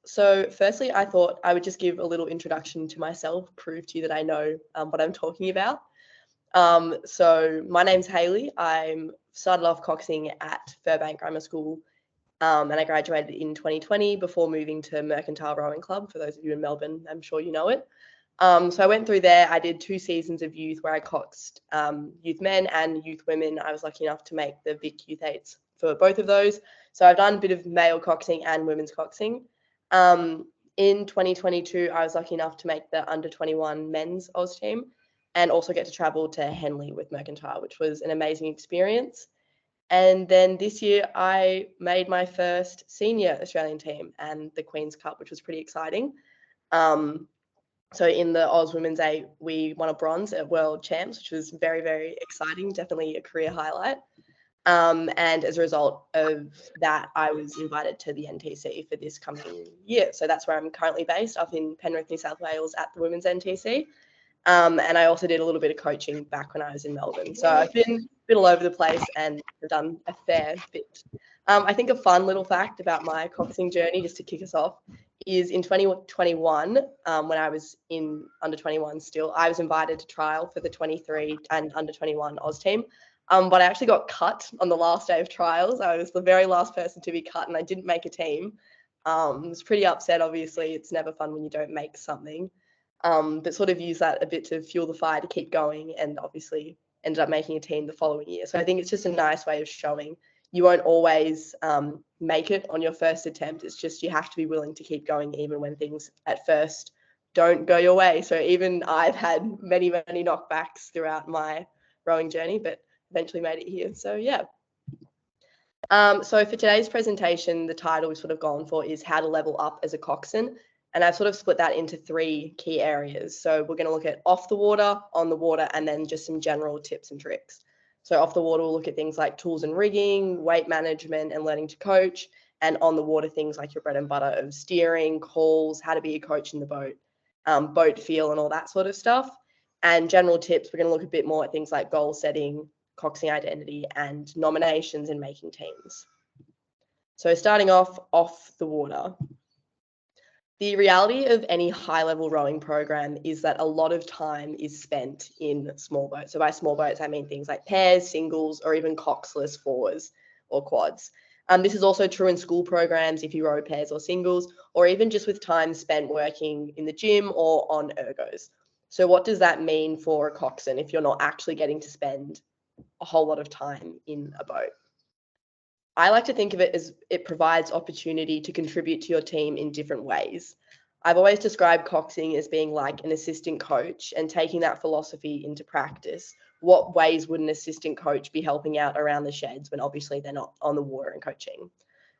So firstly, I thought I would just give a little introduction to myself, prove to you that I know what I'm talking about. So my name's Hayley. I'm started off coxing at Burbank Grammar School, and I graduated in 2020 before moving to Mercantile Rowing Club. For those of you in Melbourne, I'm sure you know it. So I went through there. I did 2 seasons of youth where I coxed youth men and youth women. I was lucky enough to make the Vic Youth 8s for both of those. So I've done a bit of male coxing and women's coxing. In 2022, I was lucky enough to make the under 21 men's Oz team and also get to travel to Henley with Mercantile, which was an amazing experience. And then this year, I made my first senior Australian team and the Queen's Cup, which was pretty exciting. So in the Oz Women's 8, we won a bronze at World Champs, which was very, very exciting, definitely a career highlight. And as a result of that, I was invited to the NTC for this coming year. So that's where I'm currently based, up in Penrith, New South Wales at the Women's NTC. And I also did a little bit of coaching back when I was in Melbourne. So I've been all over the place and have done a fair bit. I think a fun little fact about my coxing journey, just to kick us off, is in 2021, when I was in under 21 still, I was invited to trial for the 23 and under 21 Oz team. But I actually got cut on the last day of trials. I was the very last person to be cut and I didn't make a team. I was pretty upset, obviously. It's never fun when you don't make something. But sort of use that a bit to fuel the fire to keep going, and obviously ended up making a team the following year. So I think it's just a nice way of showing you won't always make it on your first attempt. It's just you have to be willing to keep going even when things at first don't go your way. So even I've had many, many knockbacks throughout my rowing journey, but eventually made it here. So yeah. So for today's presentation, the title we've sort of gone for is how to level up as a coxswain. And I've sort of split that into 3 key areas. So we're going to look at off the water, on the water, and then just some general tips and tricks. So off the water, we'll look at things like tools and rigging, weight management, and learning to coach. And on the water, things like your bread and butter of steering, calls, how to be a coach in the boat, boat feel, and all that sort of stuff. And general tips, we're going to look a bit more at things like goal setting, coxing identity, and nominations in making teams. So starting off the water. The reality of any high-level rowing program is that a lot of time is spent in small boats. So by small boats, I mean things like pairs, singles, or even coxless fours or quads. This is also true in school programs if you row pairs or singles, or even just with time spent working in the gym or on ergos. So what does that mean for a coxswain if you're not actually getting to spend a whole lot of time in a boat? I like to think of it as it provides opportunity to contribute to your team in different ways. I've always described coxing as being like an assistant coach, and taking that philosophy into practice. What ways would an assistant coach be helping out around the sheds when obviously they're not on the water and coaching?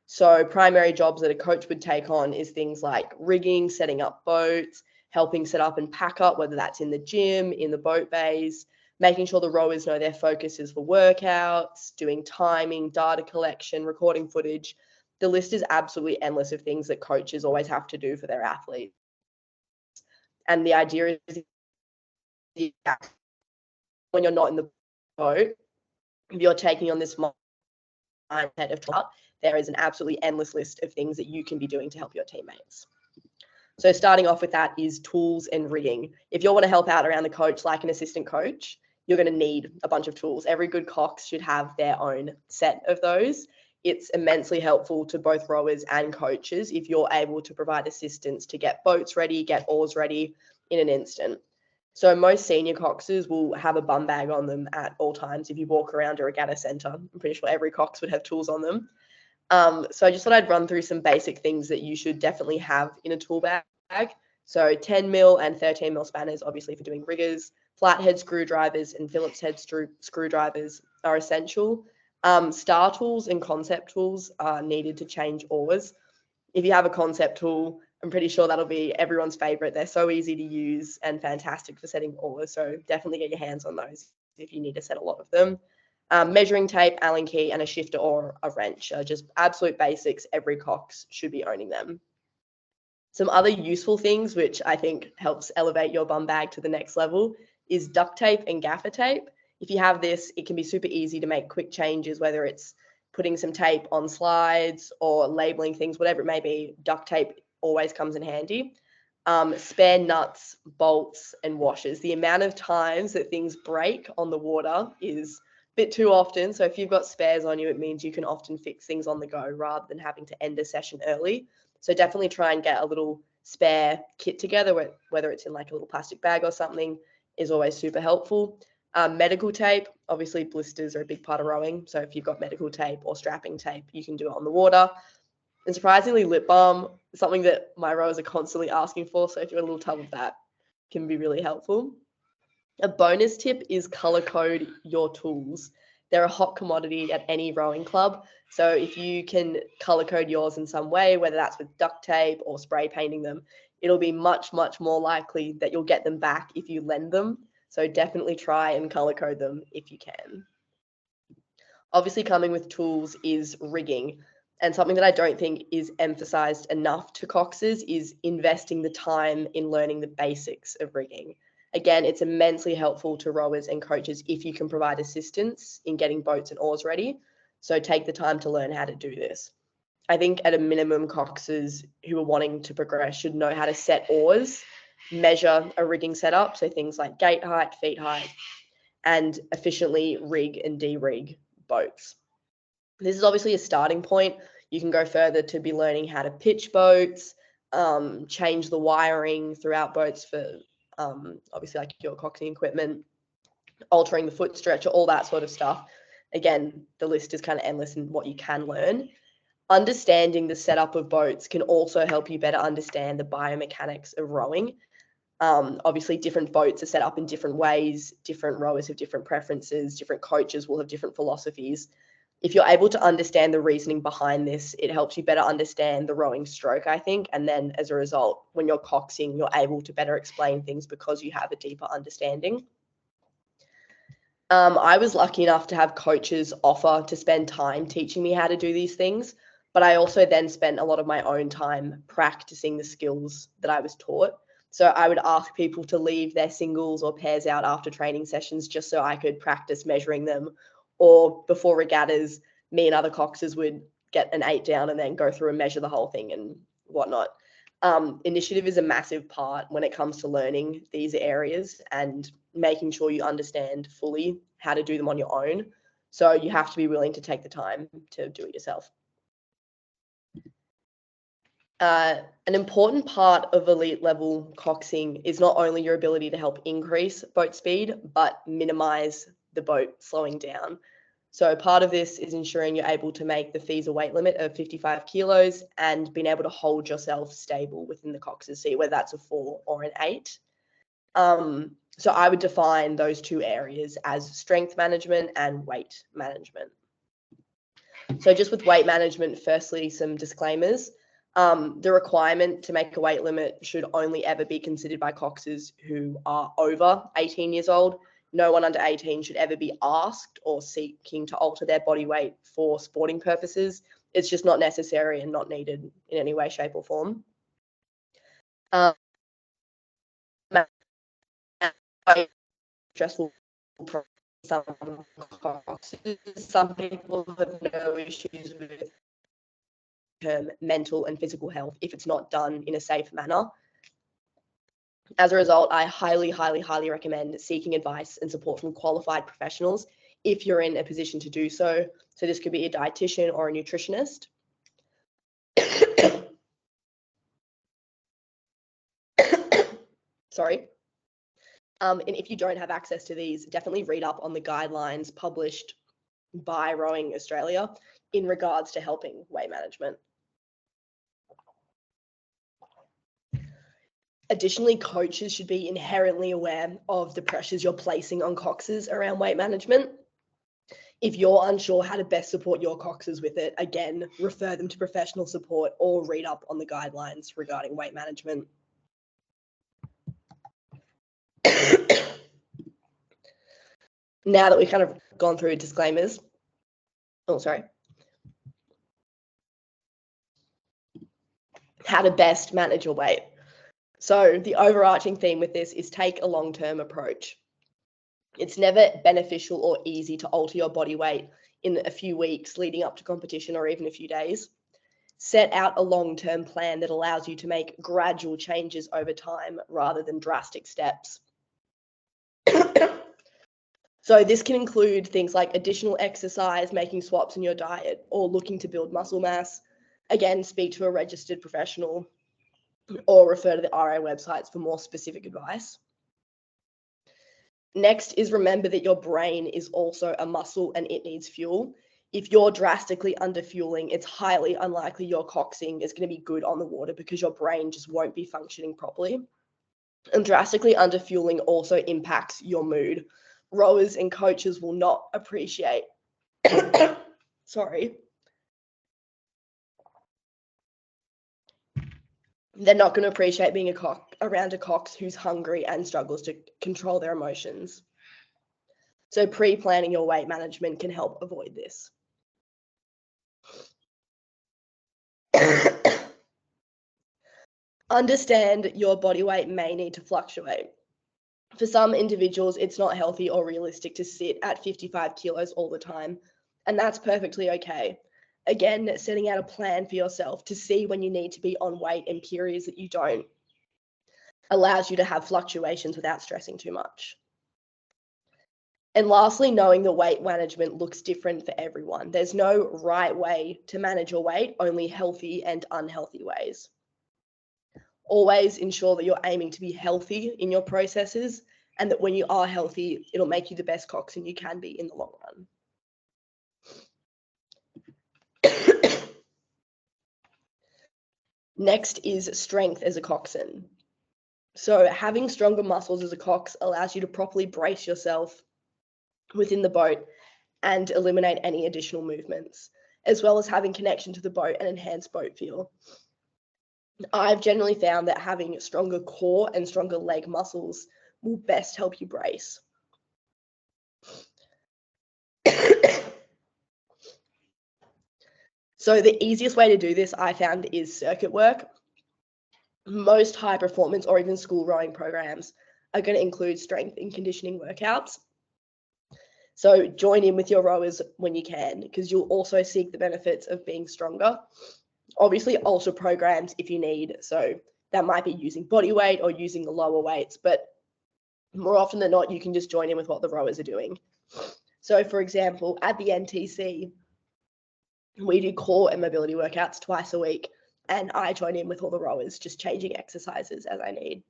So primary jobs that a coach would take on is things like rigging, setting up boats, helping set up and pack up, whether that's in the gym, in the boat bays, making sure the rowers know their focus is for workouts, doing timing, data collection, recording footage. The list is absolutely endless of things that coaches always have to do for their athletes. And the idea is when you're not in the boat, if you're taking on this mindset of there is an absolutely endless list of things that you can be doing to help your teammates. So starting off with that is tools and rigging. If you want to help out around the coach like an assistant coach, you're going to need a bunch of tools. Every good cox should have their own set of those. It's immensely helpful to both rowers and coaches if you're able to provide assistance to get boats ready, get oars ready in an instant. So most senior coxes will have a bum bag on them at all times. If you walk around a regatta centre, I'm pretty sure every cox would have tools on them. So I just thought I'd run through some basic things that you should definitely have in a tool bag. So 10 mil and 13 mil spanners, obviously for doing riggers. Flathead screwdrivers and Phillips head screwdrivers are essential. Star tools and concept tools are needed to change oars. If you have a concept tool, I'm pretty sure that'll be everyone's favorite. They're so easy to use and fantastic for setting oars. So definitely get your hands on those if you need to set a lot of them. Measuring tape, Allen key, and a shifter or a wrench are just absolute basics. Every cox should be owning them. Some other useful things, which I think helps elevate your bum bag to the next level, is duct tape and gaffer tape. If you have this, it can be super easy to make quick changes, whether it's putting some tape on slides or labeling things, whatever it may be. Duct tape always comes in handy. Spare nuts, bolts, and washers. The amount of times that things break on the water is a bit too often. So if you've got spares on you, it means you can often fix things on the go rather than having to end a session early. So definitely try and get a little spare kit together, whether it's in like a little plastic bag or something, is always super helpful. Medical tape, obviously blisters are a big part of rowing. So if you've got medical tape or strapping tape, you can do it on the water. And surprisingly, lip balm, something that my rowers are constantly asking for. So if you're a little tub of that, can be really helpful. A bonus tip is color code your tools. They're a hot commodity at any rowing club. So if you can color code yours in some way, whether that's with duct tape or spray painting them, it'll be much, much more likely that you'll get them back if you lend them. So definitely try and color code them if you can. Obviously, coming with tools is rigging. And something that I don't think is emphasized enough to coxers is investing the time in learning the basics of rigging. Again, it's immensely helpful to rowers and coaches if you can provide assistance in getting boats and oars ready. So take the time to learn how to do this. I think at a minimum, coxers who are wanting to progress should know how to set oars, measure a rigging setup, so things like gate height, feet height, and efficiently rig and de-rig boats. This is obviously a starting point. You can go further to be learning how to pitch boats, change the wiring throughout boats for obviously like your coxing equipment, altering the foot stretcher, all that sort of stuff. Again, the list is kind of endless in what you can learn. Understanding the setup of boats can also help you better understand the biomechanics of rowing. Obviously, different boats are set up in different ways. Different rowers have different preferences. Different coaches will have different philosophies. If you're able to understand the reasoning behind this, it helps you better understand the rowing stroke, I think. And then as a result, when you're coxing, you're able to better explain things because you have a deeper understanding. I was lucky enough to have coaches offer to spend time teaching me how to do these things, but I also then spent a lot of my own time practicing the skills that I was taught. So I would ask people to leave their singles or pairs out after training sessions just so I could practice measuring them. Or before regattas, me and other coxers would get an 8 down and then go through and measure the whole thing and whatnot. Initiative is a massive part when it comes to learning these areas and making sure you understand fully how to do them on your own. So you have to be willing to take the time to do it yourself. An important part of elite level coxing is not only your ability to help increase boat speed, but minimize the boat slowing down. So part of this is ensuring you're able to make the FISA weight limit of 55 kilos and being able to hold yourself stable within the cox's seat, whether that's a 4 or an 8. So I would define those two areas as strength management and weight management. So just with weight management, firstly, some disclaimers. The requirement to make a weight limit should only ever be considered by coxers who are over 18 years old. No one under 18 should ever be asked or seeking to alter their body weight for sporting purposes. It's just not necessary and not needed in any way, shape, or form. Stressful for some coxers. Some people have no issues with mental and physical health if it's not done in a safe manner. As a result, I highly, highly, highly recommend seeking advice and support from qualified professionals if you're in a position to do so. So this could be a dietitian or a nutritionist. Sorry. And if you don't have access to these, definitely read up on the guidelines published by Rowing Australia in regards to helping weight management. Additionally, coaches should be inherently aware of the pressures you're placing on coxers around weight management. If you're unsure how to best support your coxers with it, again, refer them to professional support or read up on the guidelines regarding weight management. Now that we've kind of gone through disclaimers, how to best manage your weight. So the overarching theme with this is take a long-term approach. It's never beneficial or easy to alter your body weight in a few weeks leading up to competition or even a few days. Set out a long-term plan that allows you to make gradual changes over time rather than drastic steps. So this can include things like additional exercise, making swaps in your diet, or looking to build muscle mass. Again, speak to a registered professional or refer to the RA websites for more specific advice. Next is remember that your brain is also a muscle and it needs fuel. If you're drastically underfueling, it's highly unlikely your coxing is going to be good on the water because your brain just won't be functioning properly. And drastically underfueling also impacts your mood. Rowers and coaches will not appreciate sorry. They're not going to appreciate being around a cox who's hungry and struggles to control their emotions. So pre-planning your weight management can help avoid this. Understand your body weight may need to fluctuate. For some individuals, it's not healthy or realistic to sit at 55 kilos all the time, and that's perfectly okay. Again, setting out a plan for yourself to see when you need to be on weight and periods that you don't allows you to have fluctuations without stressing too much. And lastly, knowing the weight management looks different for everyone. There's no right way to manage your weight, only healthy and unhealthy ways. Always ensure that you're aiming to be healthy in your processes, and that when you are healthy, it'll make you the best coxswain you can be in the long run. Next is strength as a coxswain. So having stronger muscles as a cox allows you to properly brace yourself within the boat and eliminate any additional movements, as well as having connection to the boat and enhanced boat feel. I've generally found that having stronger core and stronger leg muscles will best help you brace. So the easiest way to do this, I found, is circuit work. Most high performance or even school rowing programs are going to include strength and conditioning workouts. So join in with your rowers when you can, because you'll also seek the benefits of being stronger. Obviously, ultra programs if you need. So that might be using body weight or using the lower weights, but more often than not, you can just join in with what the rowers are doing. So for example, at the NTC, we do core and mobility workouts twice a week, and I join in with all the rowers, just changing exercises as I need.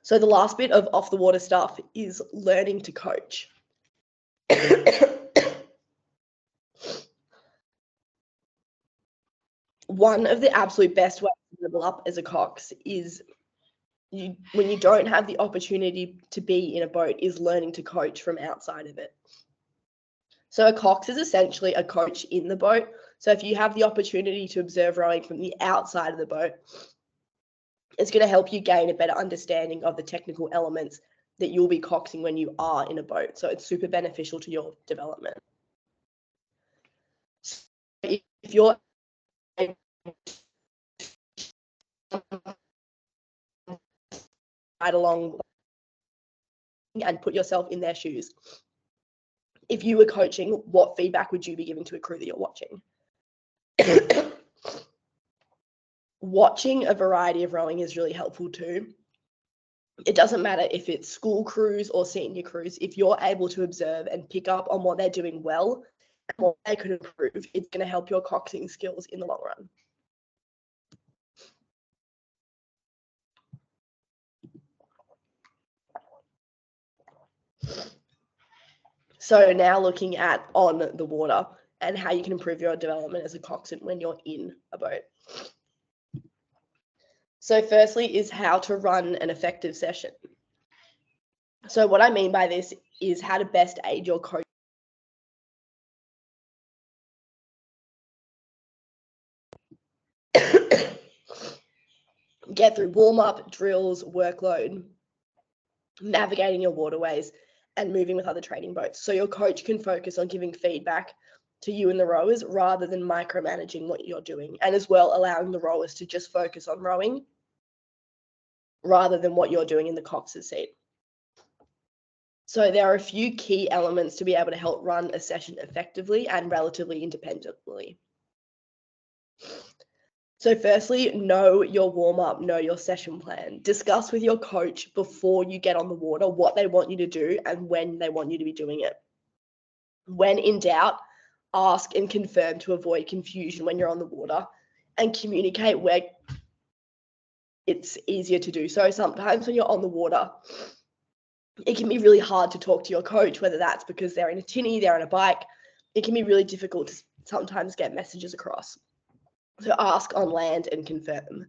So the last bit of off the water stuff is learning to coach. One of the absolute best ways to level up as a cox is when you don't have the opportunity to be in a boat is learning to coach from outside of it. So a cox is essentially a coach in the boat. So if you have the opportunity to observe rowing from the outside of the boat, it's going to help you gain a better understanding of the technical elements that you'll be coxing when you are in a boat. So it's super beneficial to your development. So if you're right along and put yourself in their shoes, if you were coaching, what feedback would you be giving to a crew that you're watching? Watching a variety of rowing is really helpful too. It doesn't matter if it's school crews or senior crews. If you're able to observe and pick up on what they're doing well and what they could improve, it's going to help your coxing skills in the long run. So now looking at on the water and how you can improve your development as a coxswain when you're in a boat. So firstly is how to run an effective session. So what I mean by this is how to best aid your coach. Get through warm-up, drills, workload, navigating your waterways, and moving with other training boats. So your coach can focus on giving feedback to you and the rowers rather than micromanaging what you're doing, and as well allowing the rowers to just focus on rowing rather than what you're doing in the Cox's seat. So there are a few key elements to be able to help run a session effectively and relatively independently. So firstly, know your warm-up, know your session plan. Discuss with your coach before you get on the water what they want you to do and when they want you to be doing it. When in doubt, ask and confirm to avoid confusion when you're on the water, and communicate where it's easier to do so. Sometimes when you're on the water, it can be really hard to talk to your coach, whether that's because they're in a tinny, they're on a bike. It can be really difficult to sometimes get messages across. So ask on land and confirm.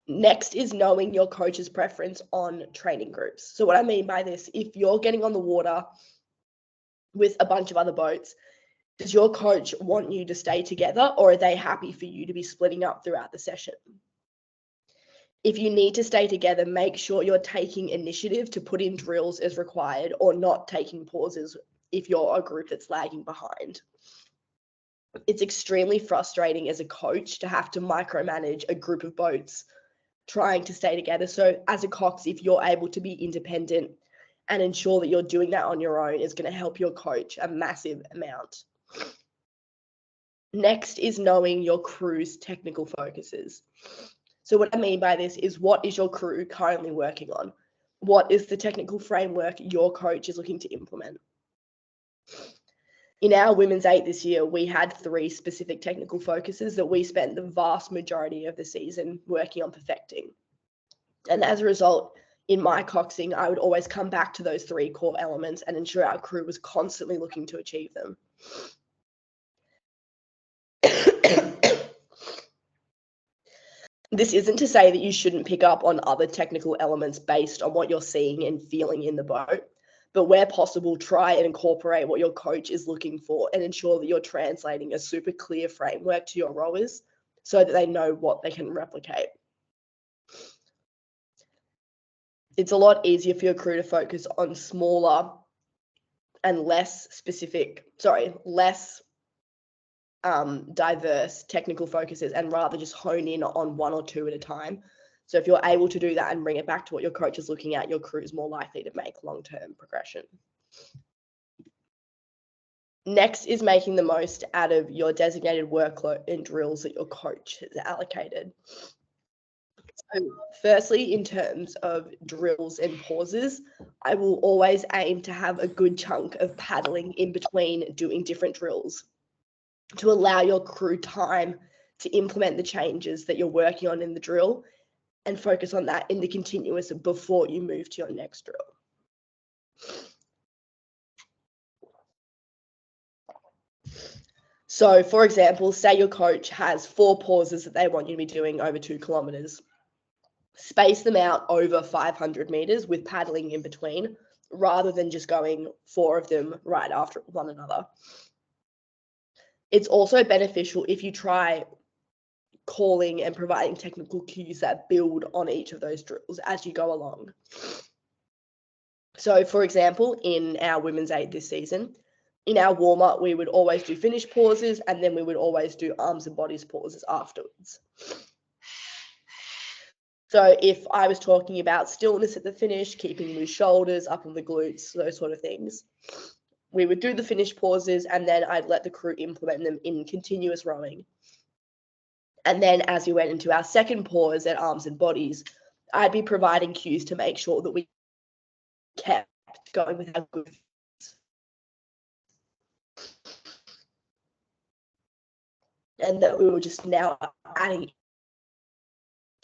Next is knowing your coach's preference on training groups. So what I mean by this, if you're getting on the water with a bunch of other boats, does your coach want you to stay together, or are they happy for you to be splitting up throughout the session? If you need to stay together, make sure you're taking initiative to put in drills as required, or not taking pauses if you're a group that's lagging behind. It's extremely frustrating as a coach to have to micromanage a group of boats trying to stay together. So as a Cox, if you're able to be independent and ensure that you're doing that on your own, is going to help your coach a massive amount. Next is knowing your crew's technical focuses. So what I mean by this is, what is your crew currently working on? What is the technical framework your coach is looking to implement? In our Women's 8 this year, we had 3 specific technical focuses that we spent the vast majority of the season working on perfecting. And as a result, in my coxing, I would always come back to those 3 core elements and ensure our crew was constantly looking to achieve them. This isn't to say that you shouldn't pick up on other technical elements based on what you're seeing and feeling in the boat, but where possible, try and incorporate what your coach is looking for and ensure that you're translating a super clear framework to your rowers so that they know what they can replicate. It's a lot easier for your crew to focus on smaller and less diverse technical focuses, and rather just hone in on 1 or 2 at a time. So if you're able to do that and bring it back to what your coach is looking at, your crew is more likely to make long-term progression. Next is making the most out of your designated workload and drills that your coach has allocated. So firstly, in terms of drills and pauses, I will always aim to have a good chunk of paddling in between doing different drills, to allow your crew time to implement the changes that you're working on in the drill and focus on that in the continuous before you move to your next drill. So for example, say your coach has 4 pauses that they want you to be doing over 2 kilometers. Space them out over 500 meters with paddling in between, rather than just going 4 of them right after one another. It's also beneficial if you try calling and providing technical cues that build on each of those drills as you go along. So for example, in our Women's 8 this season, in our warm-up, we would always do finish pauses, and then we would always do arms and bodies pauses afterwards. So if I was talking about stillness at the finish, keeping loose shoulders, up on the glutes, those sort of things, we would do the finish pauses, and then I'd let the crew implement them in continuous rowing. And then as we went into our second pause at arms and bodies, I'd be providing cues to make sure that we kept going with our good. And that we were just now adding.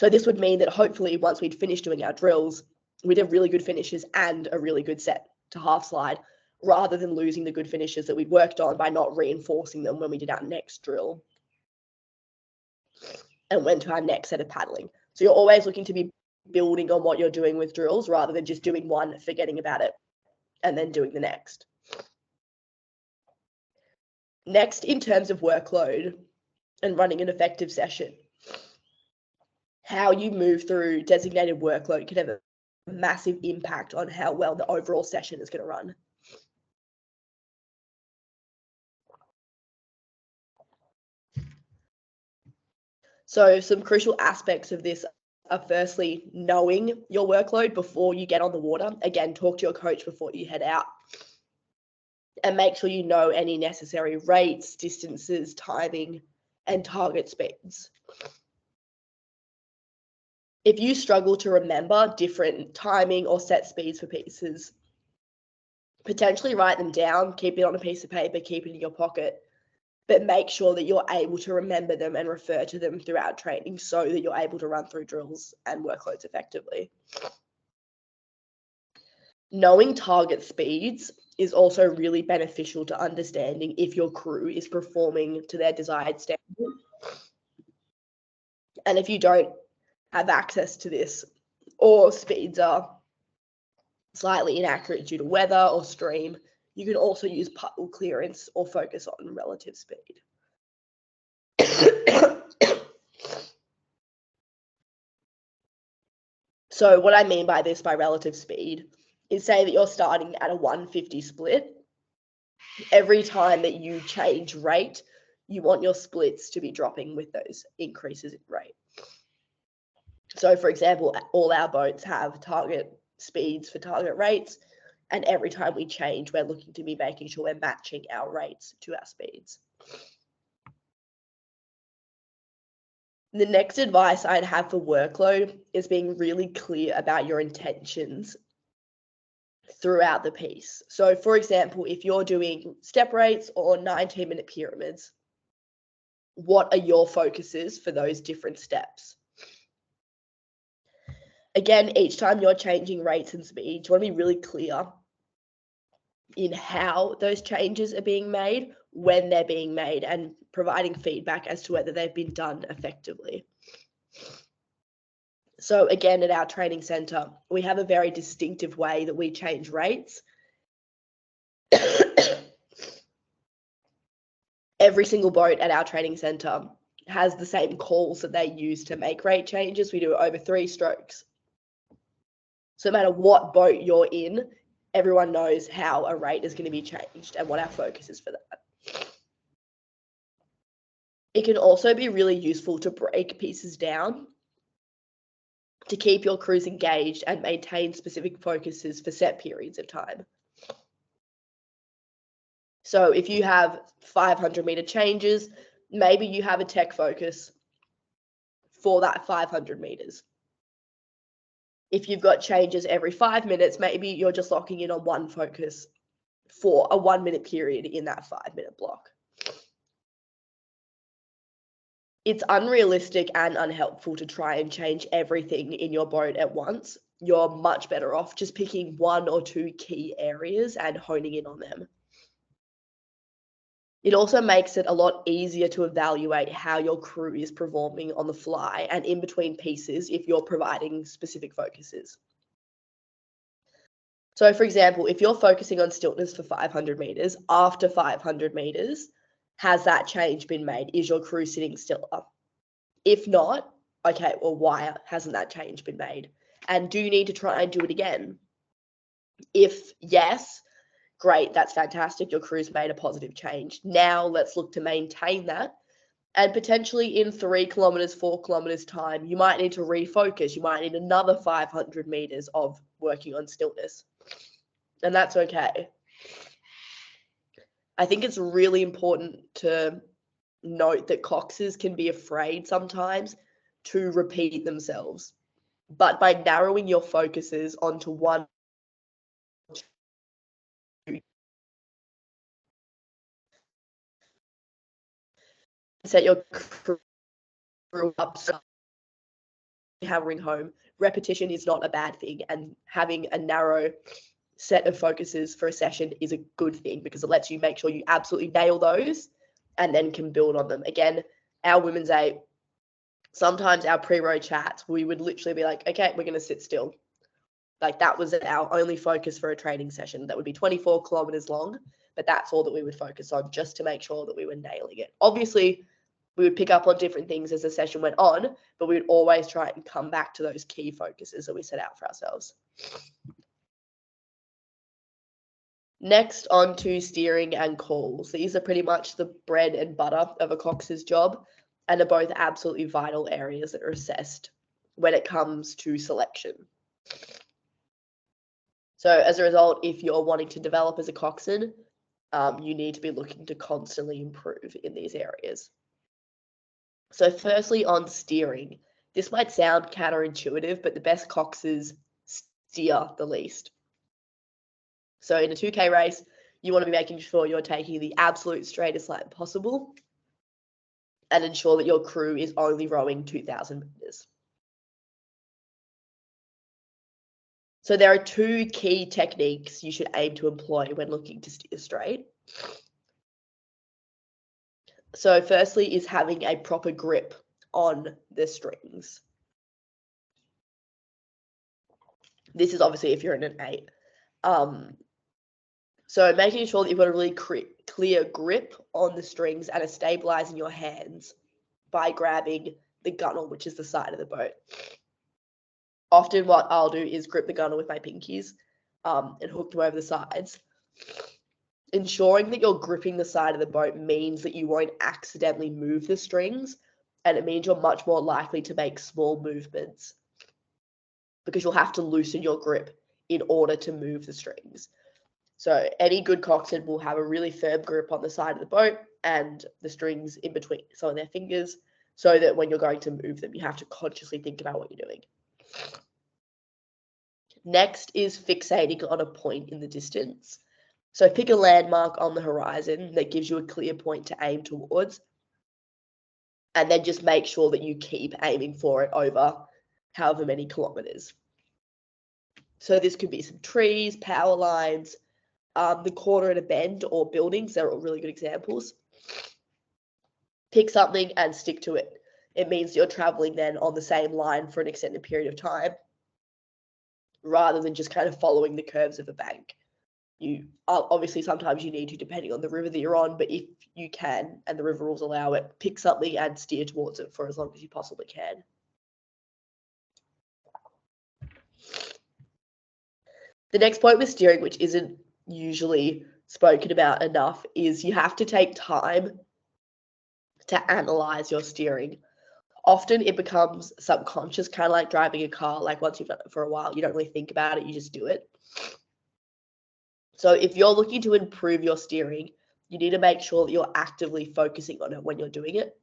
So this would mean that hopefully once we'd finished doing our drills, we'd have really good finishes and a really good set to half slide, rather than losing the good finishes that we'd worked on by not reinforcing them when we did our next drill and went to our next set of paddling. So you're always looking to be building on what you're doing with drills, rather than just doing one, forgetting about it, and then doing the next. Next, in terms of workload and running an effective session, how you move through designated workload can have a massive impact on how well the overall session is going to run. So some crucial aspects of this are firstly knowing your workload before you get on the water. Again, talk to your coach before you head out. And make sure you know any necessary rates, distances, timing, and target speeds. If you struggle to remember different timing or set speeds for pieces, potentially write them down, keep it on a piece of paper, keep it in your pocket, but make sure that you're able to remember them and refer to them throughout training so that you're able to run through drills and workloads effectively. Knowing target speeds is also really beneficial to understanding if your crew is performing to their desired standard. And if you don't have access to this, or speeds are slightly inaccurate due to weather or stream, you can also use puddle clearance or focus on relative speed. So what I mean by this, by relative speed, is say that you're starting at a 150 split. Every time that you change rate, you want your splits to be dropping with those increases in rate. So for example, all our boats have target speeds for target rates, and every time we change, we're looking to be making sure we're matching our rates to our speeds. The next advice I'd have for workload is being really clear about your intentions throughout the piece. So for example, if you're doing step rates or 19-minute pyramids, what are your focuses for those different steps? Again, each time you're changing rates and speeds, you want to be really clear in how those changes are being made, when they're being made, and providing feedback as to whether they've been done effectively. So again, at our training center, we have a very distinctive way that we change rates. Every single boat at our training center has the same calls that they use to make rate changes. We do it over 3 strokes. So no matter what boat you're in, everyone knows how a rate is going to be changed and what our focus is for that. It can also be really useful to break pieces down to keep your crews engaged and maintain specific focuses for set periods of time. So if you have 500-meter changes, maybe you have a tech focus for that 500 meters. If you've got changes every 5 minutes, maybe you're just locking in on one focus for a 1-minute period in that 5-minute block. It's unrealistic and unhelpful to try and change everything in your boat at once. You're much better off just picking 1 or 2 key areas and honing in on them. It also makes it a lot easier to evaluate how your crew is performing on the fly and in between pieces if you're providing specific focuses. So for example, if you're focusing on stiltness for 500 meters, after 500 meters, has that change been made? Is your crew sitting stiller? If not, okay, well, why hasn't that change been made? And do you need to try and do it again? If yes, great, that's fantastic. Your crew's made a positive change. Now let's look to maintain that. And potentially in 3 kilometers, 4 kilometers time, you might need to refocus. You might need another 500 meters of working on stillness. And that's okay. I think it's really important to note that coxes can be afraid sometimes to repeat themselves. But by narrowing your focuses onto one, set your crew up, hammering home. Repetition is not a bad thing, and having a narrow set of focuses for a session is a good thing because it lets you make sure you absolutely nail those and then can build on them. Again, our women's 8, sometimes our pre-row chats, we would literally be like, okay, we're going to sit still. Like that was our only focus for a training session. That would be 24 kilometers long, but that's all that we would focus on just to make sure that we were nailing it. Obviously, we would pick up on different things as the session went on, but we would always try and come back to those key focuses that we set out for ourselves. Next, on to steering and calls. These are pretty much the bread and butter of a cox's job. and are both absolutely vital areas that are assessed when it comes to selection. So as a result, if you're wanting to develop as a coxswain, you need to be looking to constantly improve in these areas. So firstly, on steering, this might sound counterintuitive, but the best coxers steer the least. So in a 2K race, you want to be making sure you're taking the absolute straightest line possible and ensure that your crew is only rowing 2,000 meters. So there are two key techniques you should aim to employ when looking to steer straight. So firstly is having a proper grip on the strings. This is obviously if you're in an 8. So making sure that you've got a really clear grip on the strings and are stabilizing your hands by grabbing the gunnel, which is the side of the boat. Often what I'll do is grip the gunnel with my pinkies and hook them over the sides. Ensuring that you're gripping the side of the boat means that you won't accidentally move the strings, and it means you're much more likely to make small movements because you'll have to loosen your grip in order to move the strings. So any good coxswain will have a really firm grip on the side of the boat and the strings in between some of their fingers, so that when you're going to move them, you have to consciously think about what you're doing. Next is fixating on a point in the distance. So pick a landmark on the horizon that gives you a clear point to aim towards, and then just make sure that you keep aiming for it over however many kilometers. So this could be some trees, power lines, the corner in a bend, or buildings. They're all really good examples. Pick something and stick to it. It means you're traveling then on the same line for an extended period of time, rather than just kind of following the curves of a bank. You obviously sometimes you need to, depending on the river that you're on, but if you can and the river rules allow it, pick something and steer towards it for as long as you possibly can. The next point with steering, which isn't usually spoken about enough, is you have to take time to analyze your steering. Often it becomes subconscious, kind of like driving a car. Like once you've done it for a while, you don't really think about it, you just do it. So if you're looking to improve your steering, you need to make sure that you're actively focusing on it when you're doing it.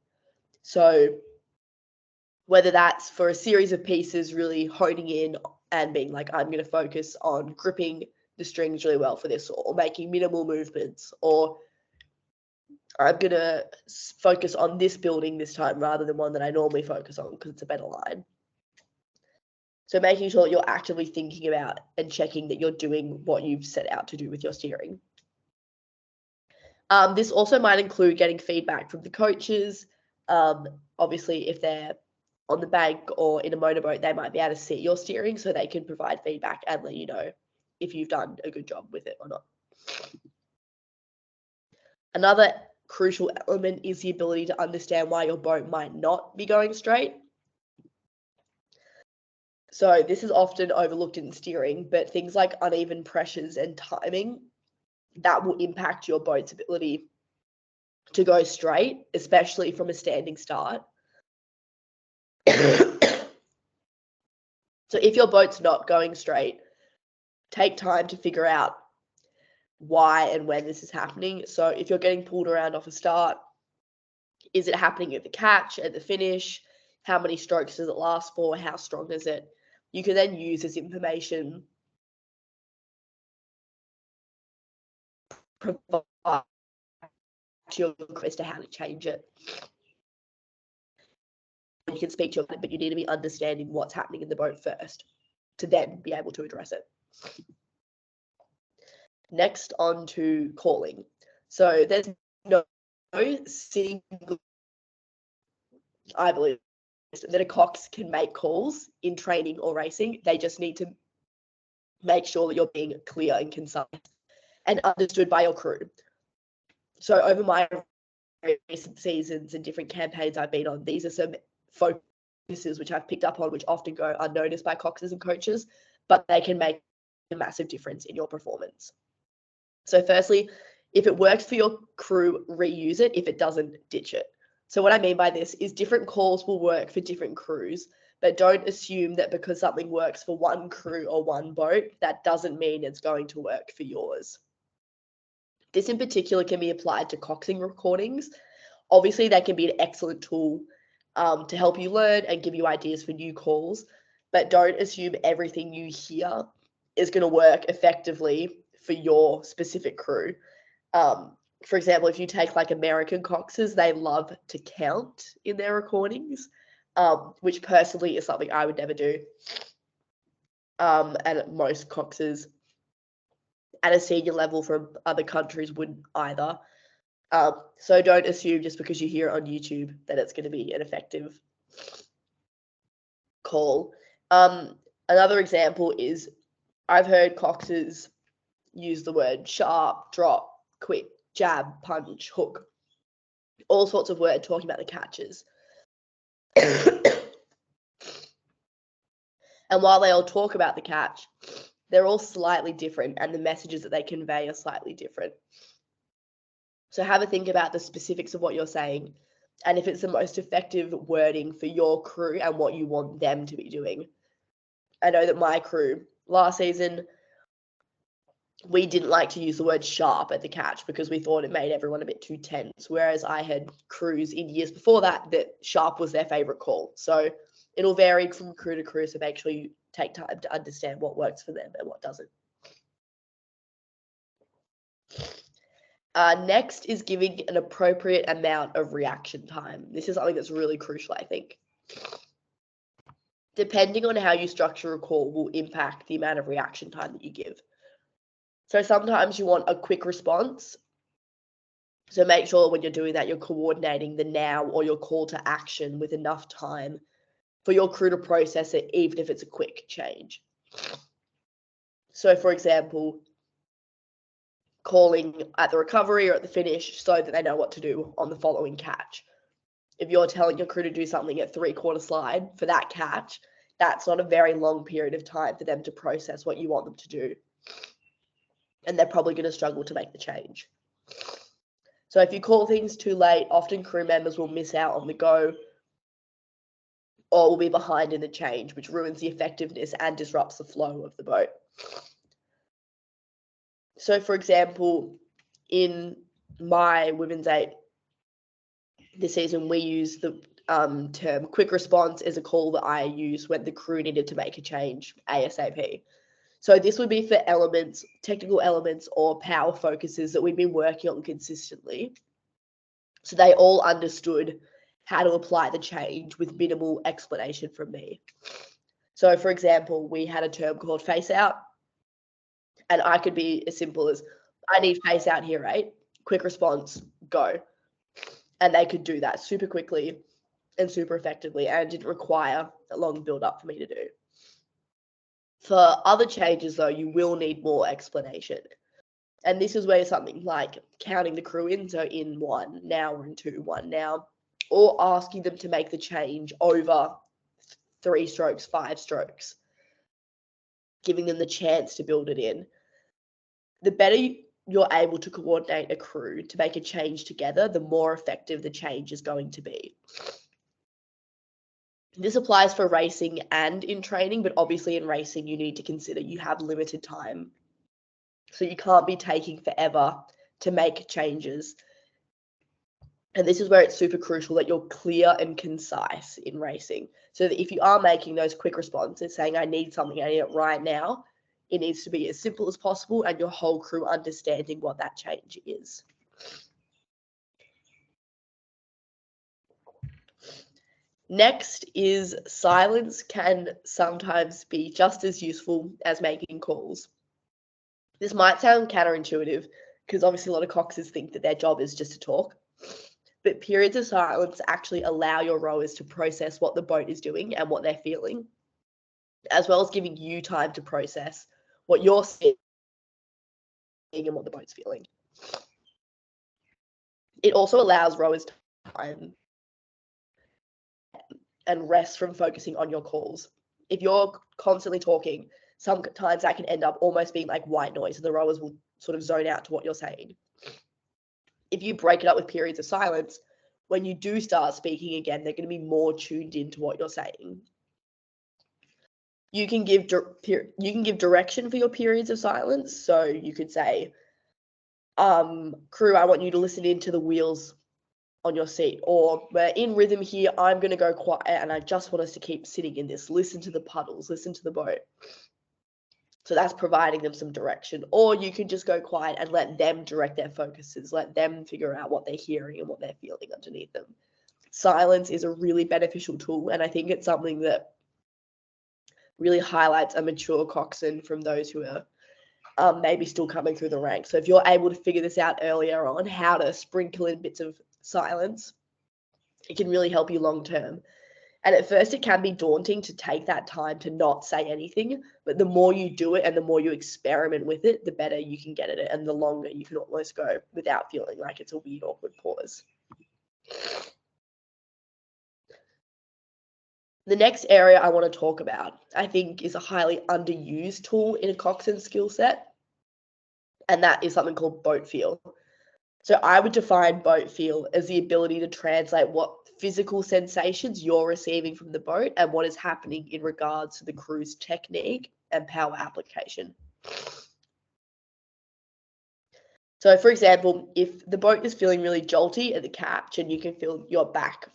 So whether that's for a series of pieces, really honing in and being like, I'm going to focus on gripping the strings really well for this, or making minimal movements, or I'm going to focus on this building this time rather than one that I normally focus on because it's a better line. So making sure that you're actively thinking about and checking that you're doing what you've set out to do with your steering. This also might include getting feedback from the coaches. Obviously, if they're on the bank or in a motorboat, they might be able to see your steering, so they can provide feedback and let you know if you've done a good job with it or not. Another crucial element is the ability to understand why your boat might not be going straight. So this is often overlooked in steering, but things like uneven pressures and timing, that will impact your boat's ability to go straight, especially from a standing start. So if your boat's not going straight, take time to figure out why and when this is happening. So if you're getting pulled around off a start, is it happening at the catch, at the finish? How many strokes does it last for? How strong is it? You can then use this information to provide to your crew as to how to change it. You can speak to your, but you need to be understanding what's happening in the boat first to then be able to address it. Next, on to calling. So there's no single, I believe, that a cox can make calls in training or racing. They just need to make sure that you're being clear and concise and understood by your crew. So over my recent seasons and different campaigns I've been on, these are some focuses which I've picked up on, which often go unnoticed by coxes and coaches, but they can make a massive difference in your performance. So firstly, if it works for your crew, reuse it. If it doesn't, ditch it. So what I mean by this is different calls will work for different crews, but don't assume that because something works for one crew or one boat, that doesn't mean it's going to work for yours. This in particular can be applied to coxing recordings. Obviously, they can be an excellent tool to help you learn and give you ideas for new calls, but don't assume everything you hear is going to work effectively for your specific crew. For example, if you take like American coxers, they love to count in their recordings, which personally is something I would never do. And most coxers at a senior level from other countries wouldn't either. So don't assume just because you hear it on YouTube that it's going to be an effective call. Another example is I've heard coxers use the word sharp, drop, quick, jab, punch, hook, all sorts of words talking about the catches. And while they all talk about the catch, they're all slightly different and the messages that they convey are slightly different. So have a think about the specifics of what you're saying and if it's the most effective wording for your crew and what you want them to be doing. I know that my crew last season, we didn't like to use the word sharp at the catch because we thought it made everyone a bit too tense. Whereas I had crews in years before that sharp was their favorite call. So it'll vary from crew to crew. So make sure you take time to understand what works for them and what doesn't. Next is giving an appropriate amount of reaction time. This is something that's really crucial, I think. Depending on how you structure a call will impact the amount of reaction time that you give. So sometimes you want a quick response. So make sure when you're doing that, you're coordinating the now or your call to action with enough time for your crew to process it, even if it's a quick change. So for example, calling at the recovery or at the finish so that they know what to do on the following catch. If you're telling your crew to do something at 3/4 slide for that catch, that's not a very long period of time for them to process what you want them to do. And they're probably going to struggle to make the change. So if you call things too late, often crew members will miss out on the go or will be behind in the change, which ruins the effectiveness and disrupts the flow of the boat. So for example, in my Women's 8 this season, we use the term quick response as a call that I use when the crew needed to make a change ASAP. So this would be for elements, technical elements or power focuses that we've been working on consistently. So they all understood how to apply the change with minimal explanation from me. So for example, we had a term called face out, and I could be as simple as, I need face out here, right? Quick response, go. And they could do that super quickly and super effectively, and it didn't require a long build up for me to do. For other changes though, you will need more explanation. And this is where something like counting the crew in, so in 1 now or in 2, 1 now, or asking them to make the change over 3 strokes, 5 strokes, giving them the chance to build it in. The better you're able to coordinate a crew to make a change together, the more effective the change is going to be. This applies for racing and in training, but obviously in racing, you need to consider you have limited time. So you can't be taking forever to make changes. And this is where it's super crucial that you're clear and concise in racing. So that if you are making those quick responses, saying, I need something, I need it right now, it needs to be as simple as possible and your whole crew understanding what that change is. Next is silence can sometimes be just as useful as making calls. This might sound counterintuitive because obviously a lot of coxers think that their job is just to talk, but periods of silence actually allow your rowers to process what the boat is doing and what they're feeling, as well as giving you time to process what you're seeing and what the boat's feeling. It also allows rowers time and rest from focusing on your calls. If you're constantly talking, sometimes that can end up almost being like white noise and the rowers will sort of zone out to what you're saying. If you break it up with periods of silence, when you do start speaking again, they're going to be more tuned into what you're saying. You can give direction for your periods of silence. So you could say, crew, I want you to listen into the wheels on your seat, or we're in rhythm here, I'm going to go quiet and I just want us to keep sitting in this. Listen to the puddles, listen to the boat. So that's providing them some direction. Or you can just go quiet and let them direct their focuses, let them figure out what they're hearing and what they're feeling underneath them. Silence is a really beneficial tool, and I think it's something that really highlights a mature coxswain from those who are maybe still coming through the ranks. So if you're able to figure this out earlier on, how to sprinkle in bits of silence, it can really help you long term. And at first it can be daunting to take that time to not say anything, but the more you do it and the more you experiment with it, the better you can get at it, and the longer you can almost go without feeling like it's a weird, awkward pause. The next area I want to talk about, I think, is a highly underused tool in a coxswain skill set, and that is something called boat feel. So I would define boat feel as the ability to translate what physical sensations you're receiving from the boat and what is happening in regards to the crew's technique and power application. So for example, if the boat is feeling really jolty at the catch and you can feel your back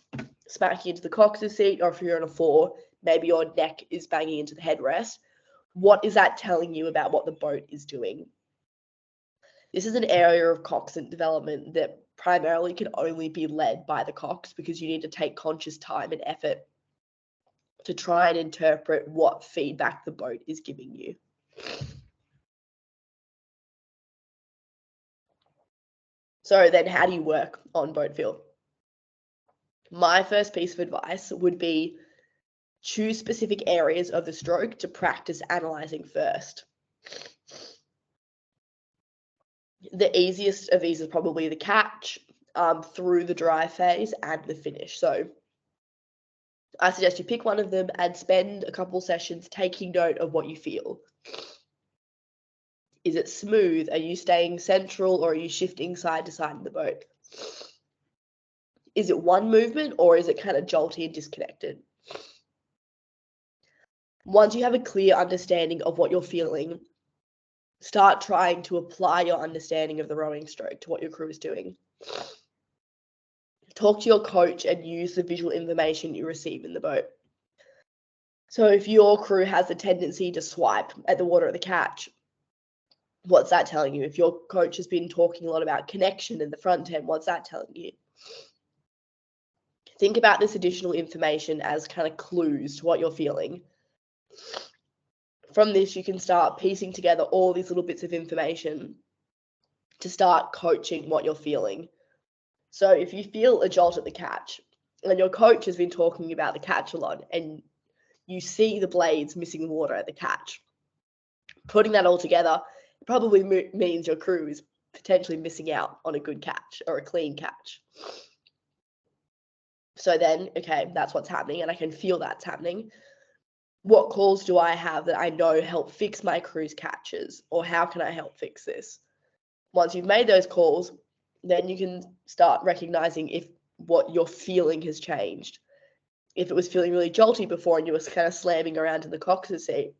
smacking into the cox's seat, or if you're on a four, maybe your neck is banging into the headrest, what is that telling you about what the boat is doing? This is an area of coxswain development that primarily can only be led by the cox, because you need to take conscious time and effort to try and interpret what feedback the boat is giving you. So then how do you work on boat feel? My first piece of advice would be choose specific areas of the stroke to practice analysing first. The easiest of these is probably the catch, through the dry phase and the finish. So I suggest you pick one of them and spend a couple sessions taking note of what you feel. Is it smooth? Are you staying central, or are you shifting side to side in the boat? Is it one movement, or is it kind of jolty and disconnected? Once you have a clear understanding of what you're feeling, start trying to apply your understanding of the rowing stroke to what your crew is doing. Talk to your coach and use the visual information you receive in the boat. So if your crew has a tendency to swipe at the water at the catch, what's that telling you? If your coach has been talking a lot about connection in the front end, what's that telling you? Think about this additional information as kind of clues to what you're feeling. From this, you can start piecing together all these little bits of information to start coaching what you're feeling. So if you feel a jolt at the catch and your coach has been talking about the catch a lot and you see the blades missing water at the catch, putting that all together probably means your crew is potentially missing out on a good catch or a clean catch. So then, okay, that's what's happening and I can feel that's happening. What calls do I have that I know help fix my crew's catches, or how can I help fix this? Once you've made those calls, then you can start recognizing if what you're feeling has changed. If it was feeling really jolty before and you were kind of slamming around in the cox's seat,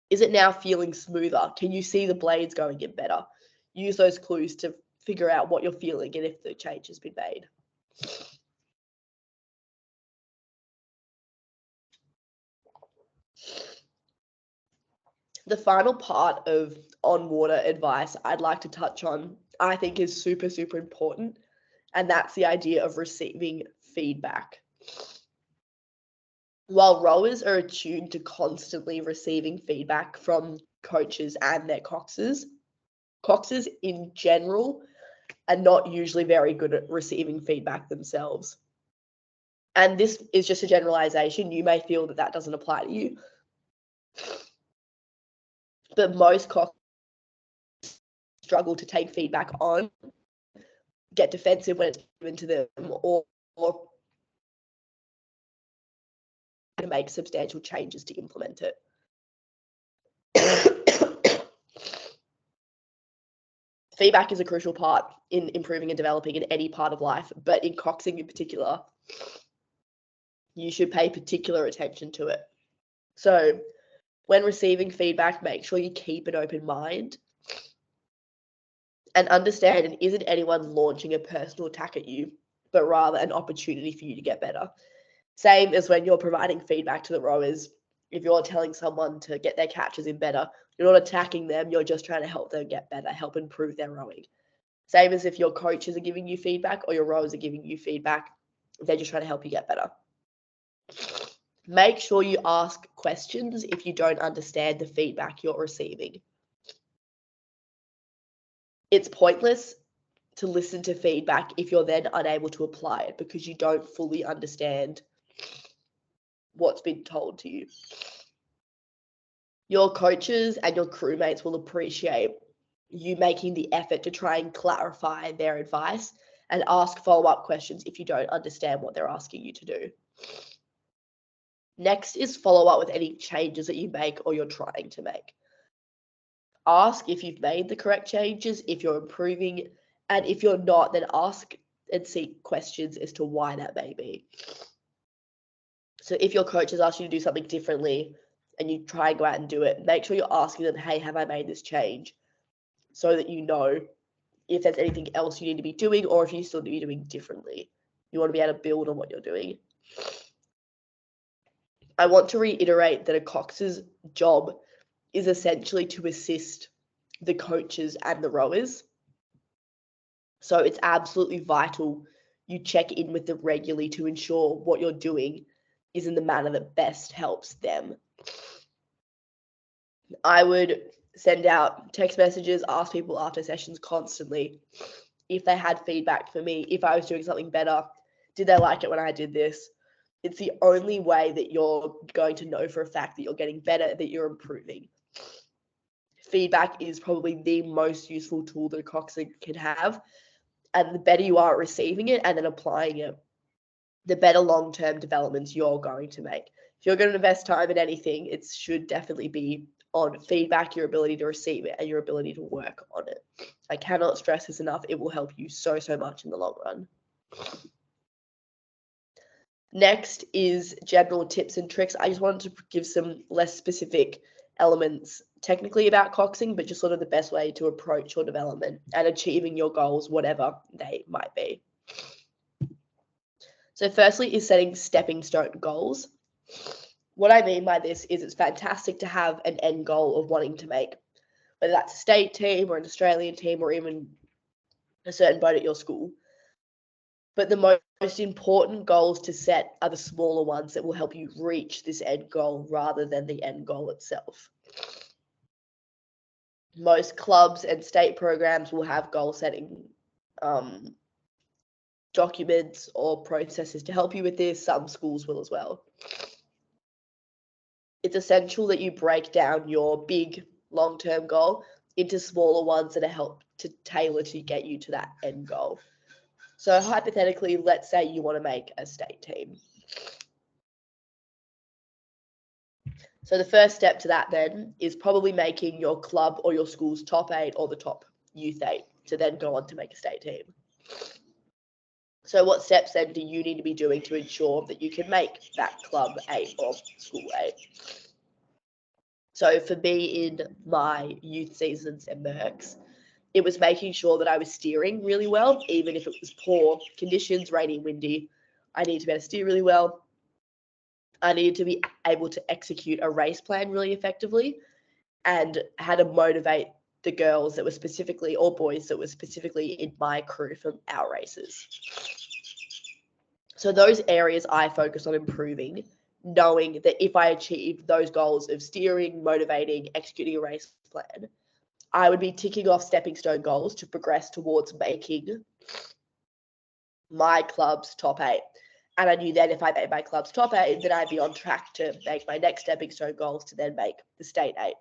is it now feeling smoother? Can you see the blades going in better? Use those clues to figure out what you're feeling and if the change has been made. The final part of on water advice I'd like to touch on, I think, is super, super important. And that's the idea of receiving feedback. While rowers are attuned to constantly receiving feedback from coaches and their coxes in general are not usually very good at receiving feedback themselves. And this is just a generalization. You may feel that that doesn't apply to you. But most coxes struggle to take feedback on, get defensive when it's given to them, or to make substantial changes to implement it. Feedback is a crucial part in improving and developing in any part of life, but in coxing in particular, you should pay particular attention to it. So when receiving feedback, make sure you keep an open mind and understand it isn't anyone launching a personal attack at you, but rather an opportunity for you to get better. Same as when you're providing feedback to the rowers. If you're telling someone to get their catches in better, you're not attacking them, you're just trying to help them get better, help improve their rowing. Same as if your coaches are giving you feedback or your rowers are giving you feedback, they're just trying to help you get better. Make sure you ask questions if you don't understand the feedback you're receiving. It's pointless to listen to feedback if you're then unable to apply it because you don't fully understand what's been told to you. Your coaches and your crewmates will appreciate you making the effort to try and clarify their advice and ask follow-up questions if you don't understand what they're asking you to do. Next is follow up with any changes that you make or you're trying to make. Ask if you've made the correct changes, if you're improving, and if you're not, then ask and seek questions as to why that may be. So if your coach has asked you to do something differently and you try and go out and do it, make sure you're asking them, hey, have I made this change? So that you know if there's anything else you need to be doing or if you still need to be doing differently. You want to be able to build on what you're doing. I want to reiterate that a cox's job is essentially to assist the coaches and the rowers. So it's absolutely vital you check in with them regularly to ensure what you're doing is in the manner that best helps them. I would send out text messages, ask people after sessions constantly if they had feedback for me, if I was doing something better, did they like it when I did this? It's the only way that you're going to know for a fact that you're getting better, that you're improving. Feedback is probably the most useful tool that a coxswain can have. And the better you are at receiving it and then applying it, the better long-term developments you're going to make. If you're going to invest time in anything, it should definitely be on feedback, your ability to receive it, and your ability to work on it. I cannot stress this enough. It will help you so much in the long run. Next is general tips and tricks. I just wanted to give some less specific elements technically about coxing, but just sort of the best way to approach your development and achieving your goals, whatever they might be. So firstly is setting stepping stone goals. What I mean by this is it's fantastic to have an end goal of wanting to make, whether that's a state team or an Australian team or even a certain boat at your school. But the most important goals to set are the smaller ones that will help you reach this end goal rather than the end goal itself. Most clubs and state programs will have goal setting documents or processes to help you with this. Some schools will as well. It's essential that you break down your big long-term goal into smaller ones that are help to tailor to get you to that end goal. So hypothetically, let's say you want to make a state team. So the first step to that then is probably making your club or your school's top 8 or the top youth 8 to then go on to make a state team. So what steps then do you need to be doing to ensure that you can make that club 8 or school 8? So for me in my youth seasons and Mercs, it was making sure that I was steering really well, even if it was poor conditions, rainy, windy. I needed to be able to steer really well. I needed to be able to execute a race plan really effectively and how to motivate the girls that were specifically, or boys that were specifically in my crew from our races. So those areas I focus on improving, knowing that if I achieve those goals of steering, motivating, executing a race plan, I would be ticking off stepping stone goals to progress towards making my club's top 8. And I knew then if I made my club's top 8, then I'd be on track to make my next stepping stone goals to then make the state 8.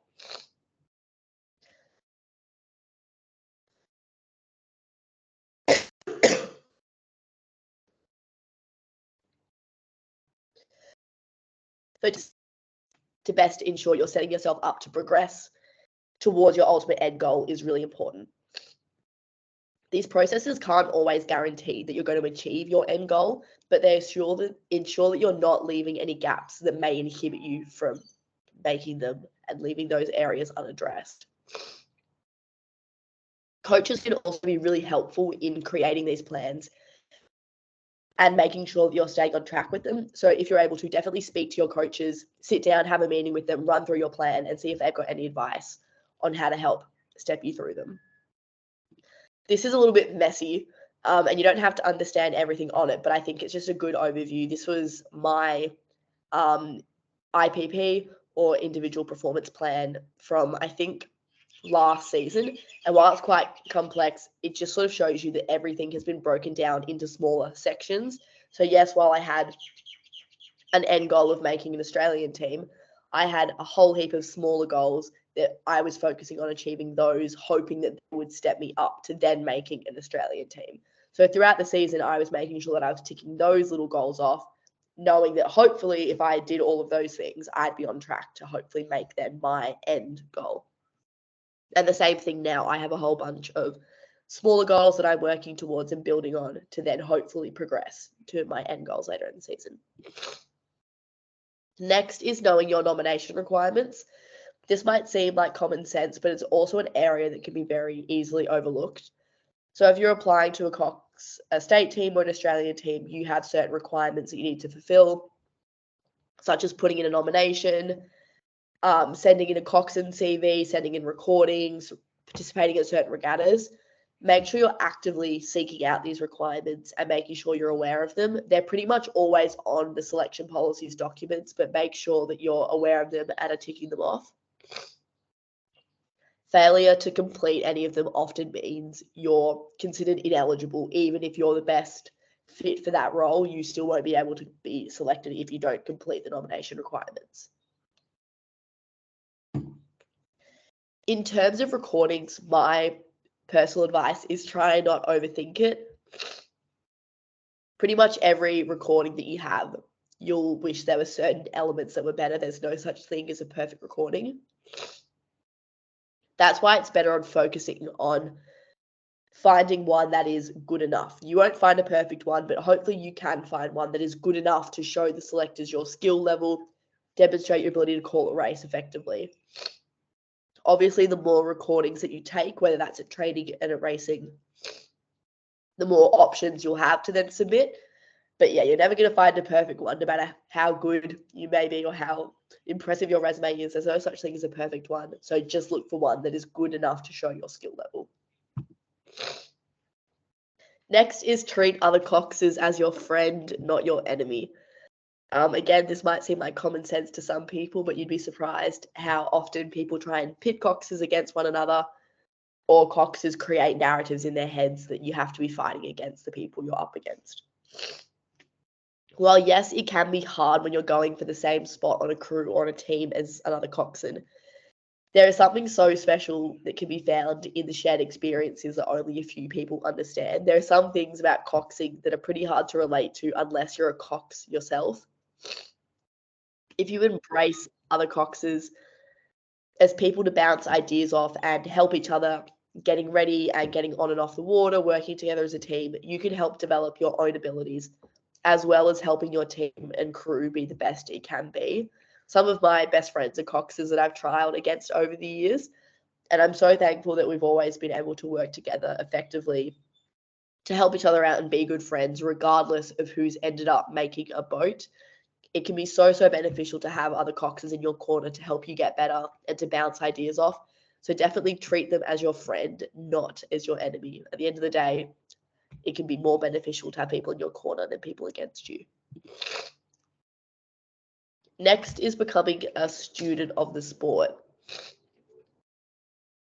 So just to best ensure you're setting yourself up to progress towards your ultimate end goal is really important. These processes can't always guarantee that you're going to achieve your end goal, but they ensure that you're not leaving any gaps that may inhibit you from making them and leaving those areas unaddressed. Coaches can also be really helpful in creating these plans and making sure that you're staying on track with them. So if you're able to, definitely speak to your coaches, sit down, have a meeting with them, run through your plan and see if they've got any advice on how to help step you through them. This is a little bit messy, and you don't have to understand everything on it, but I think it's just a good overview. This was my IPP, or individual performance plan, from, I think, last season. And while it's quite complex, it just sort of shows you that everything has been broken down into smaller sections. So yes, while I had an end goal of making an Australian team, I had a whole heap of smaller goals that I was focusing on achieving those, hoping that they would step me up to then making an Australian team. So throughout the season, I was making sure that I was ticking those little goals off, knowing that hopefully if I did all of those things, I'd be on track to hopefully make them my end goal. And the same thing now, I have a whole bunch of smaller goals that I'm working towards and building on to then hopefully progress to my end goals later in the season. Next is knowing your nomination requirements. This might seem like common sense, but it's also an area that can be very easily overlooked. So if you're applying to a state team or an Australian team, you have certain requirements that you need to fulfill, such as putting in a nomination, sending in a Coxswain CV, sending in recordings, participating in certain regattas. Make sure you're actively seeking out these requirements and making sure you're aware of them. They're pretty much always on the selection policies documents, but make sure that you're aware of them and are ticking them off. Failure to complete any of them often means you're considered ineligible. Even if you're the best fit for that role, you still won't be able to be selected if you don't complete the nomination requirements. In terms of recordings, my personal advice is try and not overthink it. Pretty much every recording that you have, you'll wish there were certain elements that were better. There's no such thing as a perfect recording. That's why it's better on focusing on finding one that is good enough. You won't find a perfect one, but hopefully you can find one that is good enough to show the selectors your skill level, demonstrate your ability to call a race effectively. Obviously, the more recordings that you take, whether that's at training and at racing, the more options you'll have to then submit. But yeah, you're never going to find a perfect one, no matter how good you may be or how impressive your resume is. There's no such thing as a perfect one. So just look for one that is good enough to show your skill level. Next is treat other coxers as your friend, not your enemy. Again, this might seem like common sense to some people, but you'd be surprised how often people try and pit coxers against one another, or coxers create narratives in their heads that you have to be fighting against the people you're up against. While yes, it can be hard when you're going for the same spot on a crew or on a team as another coxswain, there is something so special that can be found in the shared experiences that only a few people understand. There are some things about coxing that are pretty hard to relate to unless you're a cox yourself. If you embrace other coxers as people to bounce ideas off and help each other, getting ready and getting on and off the water, working together as a team, you can help develop your own abilities, as well as helping your team and crew be the best it can be. Some of my best friends are coxers that I've trialed against over the years, and I'm so thankful that we've always been able to work together effectively to help each other out and be good friends, regardless of who's ended up making a boat. It can be so beneficial to have other coxers in your corner to help you get better and to bounce ideas off. So definitely treat them as your friend, not as your enemy. At the end of the day, it can be more beneficial to have people in your corner than people against you. Next is becoming a student of the sport.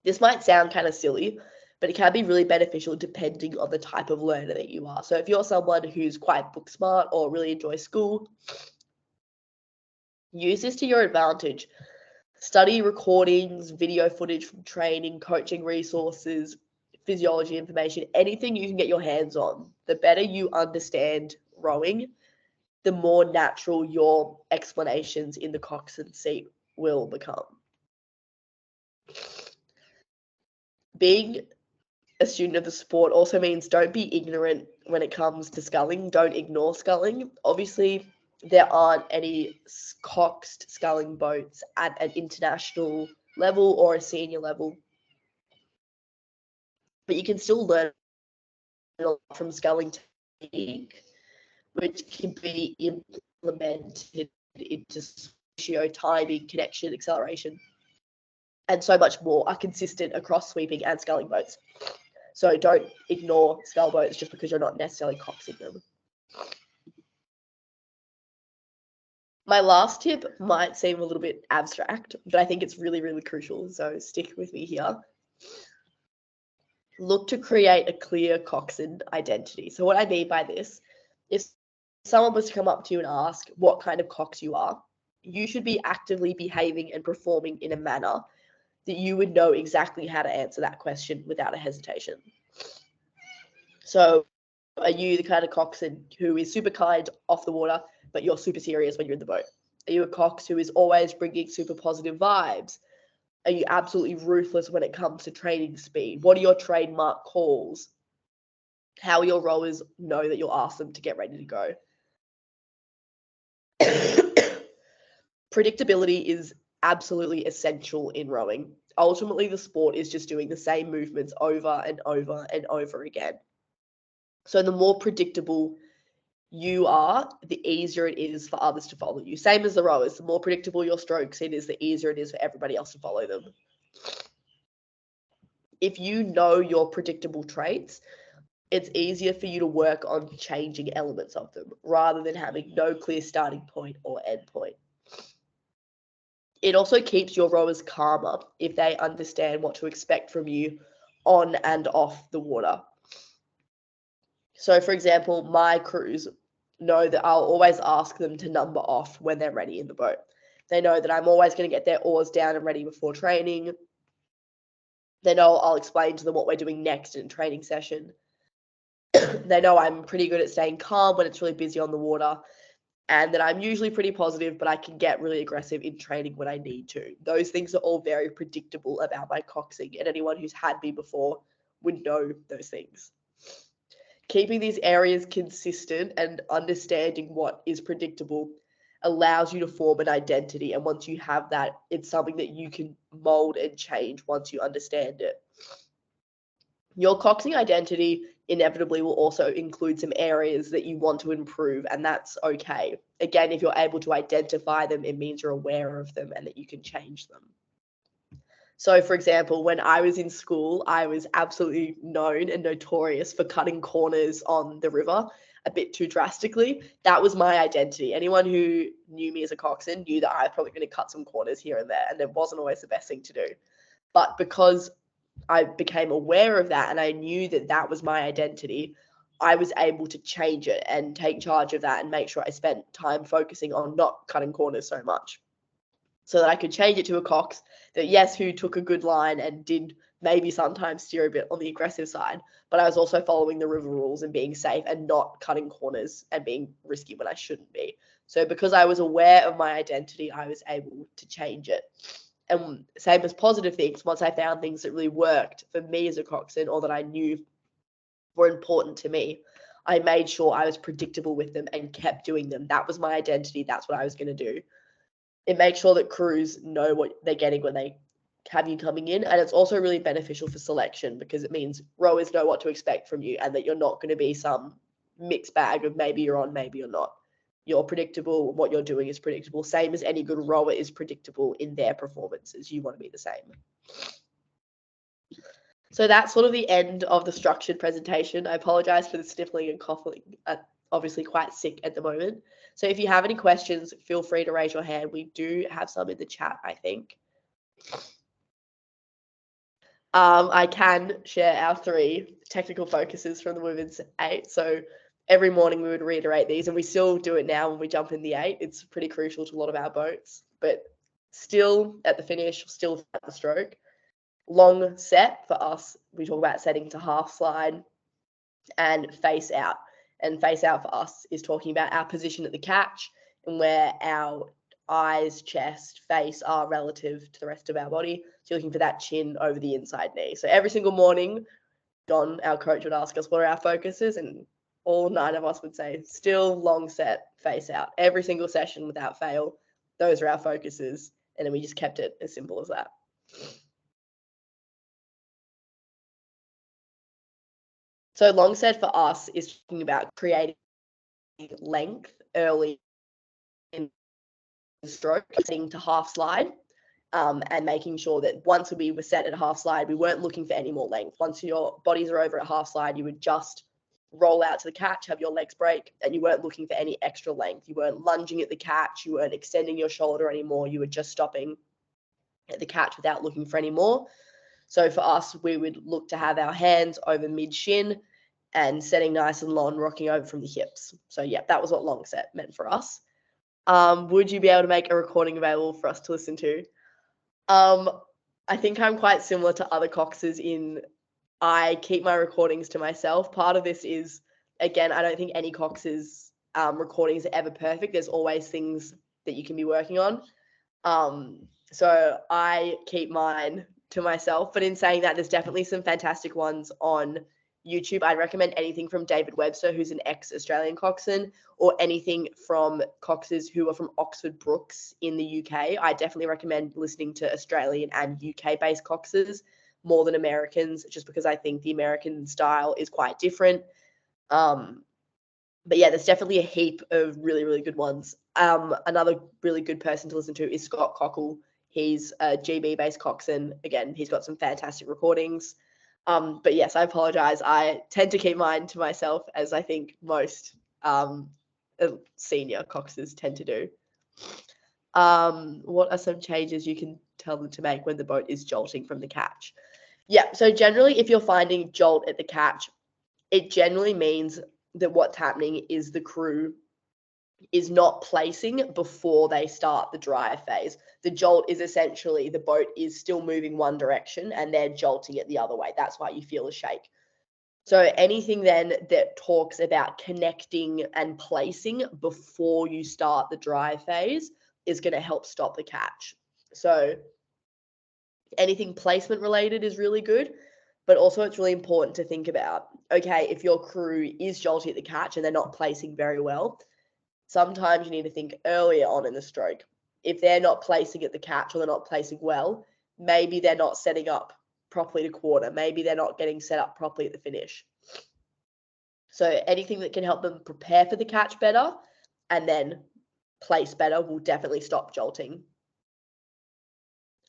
This might sound kind of silly, but it can be really beneficial depending on the type of learner that you are. So if you're someone who's quite book smart or really enjoys school, use this to your advantage. Study recordings, video footage from training, coaching resources, physiology information, anything you can get your hands on. The better you understand rowing, the more natural your explanations in the coxswain seat will become. Being a student of the sport also means don't be ignorant when it comes to sculling. Don't ignore sculling. Obviously, there aren't any coxed sculling boats at an international level or a senior level, but you can still learn a lot from sculling technique, which can be implemented into ratio, timing, connection, acceleration, and so much more are consistent across sweeping and sculling boats. So don't ignore scull boats just because you're not necessarily coxing them. My last tip might seem a little bit abstract, but I think it's really, really crucial. So stick with me here. Look to create a clear coxswain identity. So what I mean by this, if someone was to come up to you and ask what kind of cox you are, you should be actively behaving and performing in a manner that you would know exactly how to answer that question without a hesitation. So are you the kind of coxswain who is super kind off the water, but you're super serious when you're in the boat? Are you a cox who is always bringing super positive vibes? Are you absolutely ruthless when it comes to training speed? What are your trademark calls? How will your rowers know that you'll ask them to get ready to go? Predictability is absolutely essential in rowing. Ultimately, the sport is just doing the same movements over and over and over again. So the more predictable you are, the easier it is for others to follow you. Same as the rowers. The more predictable your strokes it is, the easier it is for everybody else to follow them. If you know your predictable traits, it's easier for you to work on changing elements of them rather than having no clear starting point or end point. It also keeps your rowers calmer if they understand what to expect from you on and off the water. So, for example, my crews know that I'll always ask them to number off when they're ready in the boat. They know that I'm always going to get their oars down and ready before training. They know I'll explain to them what we're doing next in a training session. They know I'm pretty good at staying calm when it's really busy on the water, and that I'm usually pretty positive, but I can get really aggressive in training when I need to. Those things are all very predictable about my coxing, and anyone who's had me before would know those things. Keeping these areas consistent and understanding what is predictable allows you to form an identity. And once you have that, it's something that you can mold and change once you understand it. Your coxing identity inevitably will also include some areas that you want to improve, and that's okay. Again, if you're able to identify them, it means you're aware of them and that you can change them. So, for example, when I was in school, I was absolutely known and notorious for cutting corners on the river a bit too drastically. That was my identity. Anyone who knew me as a coxswain knew that I was probably going to cut some corners here and there, and it wasn't always the best thing to do. But because I became aware of that and I knew that that was my identity, I was able to change it and take charge of that and make sure I spent time focusing on not cutting corners so much, so that I could change it to a cox that, yes, who took a good line and did maybe sometimes steer a bit on the aggressive side, but I was also following the river rules and being safe and not cutting corners and being risky when I shouldn't be. So because I was aware of my identity, I was able to change it. And same as positive things, once I found things that really worked for me as a coxswain or that I knew were important to me, I made sure I was predictable with them and kept doing them. That was my identity. That's what I was going to do. It makes sure that crews know what they're getting when they have you coming in. And it's also really beneficial for selection because it means rowers know what to expect from you and that you're not going to be some mixed bag of maybe you're on, maybe you're not. You're predictable. What you're doing is predictable. Same as any good rower is predictable in their performances. You want to be the same. So that's sort of the end of the structured presentation. I apologize for the sniffling and coughing. Obviously quite sick at the moment. So if you have any questions, feel free to raise your hand. We do have some in the chat, I think. I can share our 3 technical focuses from the women's 8. So every morning we would reiterate these, and we still do it now when we jump in the 8. It's pretty crucial to a lot of our boats, but still at the finish, still at the stroke. Long set for us, we talk about setting to half slide and face out. And face out for us is talking about our position at the catch and where our eyes, chest, face are relative to the rest of our body. So you're looking for that chin over the inside knee. So every single morning Don, our coach, would ask us what are our focuses, and all 9 of us would say still long set, face out. Every single session without fail, those are our focuses. And then we just kept it as simple as that. So long set for us is talking about creating length early in the stroke, getting to half slide. And making sure that once we were set at half slide, we weren't looking for any more length. Once your bodies are over at half slide, you would just roll out to the catch, have your legs break, and you weren't looking for any extra length. You weren't lunging at the catch, you weren't extending your shoulder anymore, you were just stopping at the catch without looking for any more. So for us, we would look to have our hands over mid shin and setting nice and long, rocking over from the hips. So yeah, that was what long set meant for us. Would you be able to make a recording available for us to listen to? I think I'm quite similar to other coxes in I keep my recordings to myself. Part of this is, again, I don't think any cox's recordings are ever perfect. There's always things that you can be working on. So I keep mine to myself. But in saying that, there's definitely some fantastic ones on YouTube. I'd recommend anything from David Webster, who's an ex-Australian coxswain, or anything from coxes who are from Oxford Brookes in the UK. I definitely recommend listening to Australian and UK-based coxes more than Americans, just because I think the American style is quite different. But yeah, there's definitely a heap of really, really good ones. Another really good person to listen to is Scott Cockle. He's a GB-based coxswain. Again, he's got some fantastic recordings. But yes, I apologize. I tend to keep mine to myself, as I think most senior coxes tend to do. What are some changes you can tell them to make when the boat is jolting from the catch? Yeah, so generally, if you're finding jolt at the catch, it generally means that what's happening is the crew is not placing before they start the drive phase. The jolt is essentially the boat is still moving one direction and they're jolting it the other way. That's why you feel a shake. So anything then that talks about connecting and placing before you start the drive phase is going to help stop the catch. So anything placement related is really good, but also it's really important to think about, okay, if your crew is jolty at the catch and they're not placing very well, sometimes you need to think earlier on in the stroke. If they're not placing at the catch or they're not placing well, maybe they're not setting up properly to quarter. Maybe they're not getting set up properly at the finish. So anything that can help them prepare for the catch better and then place better will definitely stop jolting.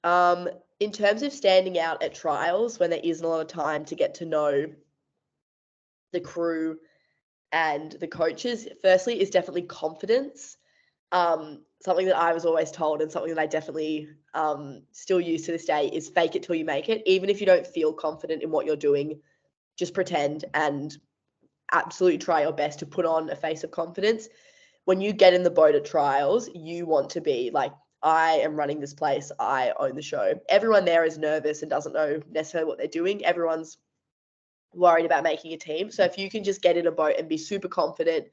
In terms of standing out at trials when there isn't a lot of time to get to know the crew and the coaches, firstly is definitely confidence. Something that I was always told and something that I definitely still use to this day is fake it till you make it. Even if you don't feel confident in what you're doing, just pretend and absolutely try your best to put on a face of confidence. When you get in the boat at trials, you want to be like, I am running this place. I own the show. Everyone there is nervous and doesn't know necessarily what they're doing. Everyone's worried about making a team. So if you can just get in a boat and be super confident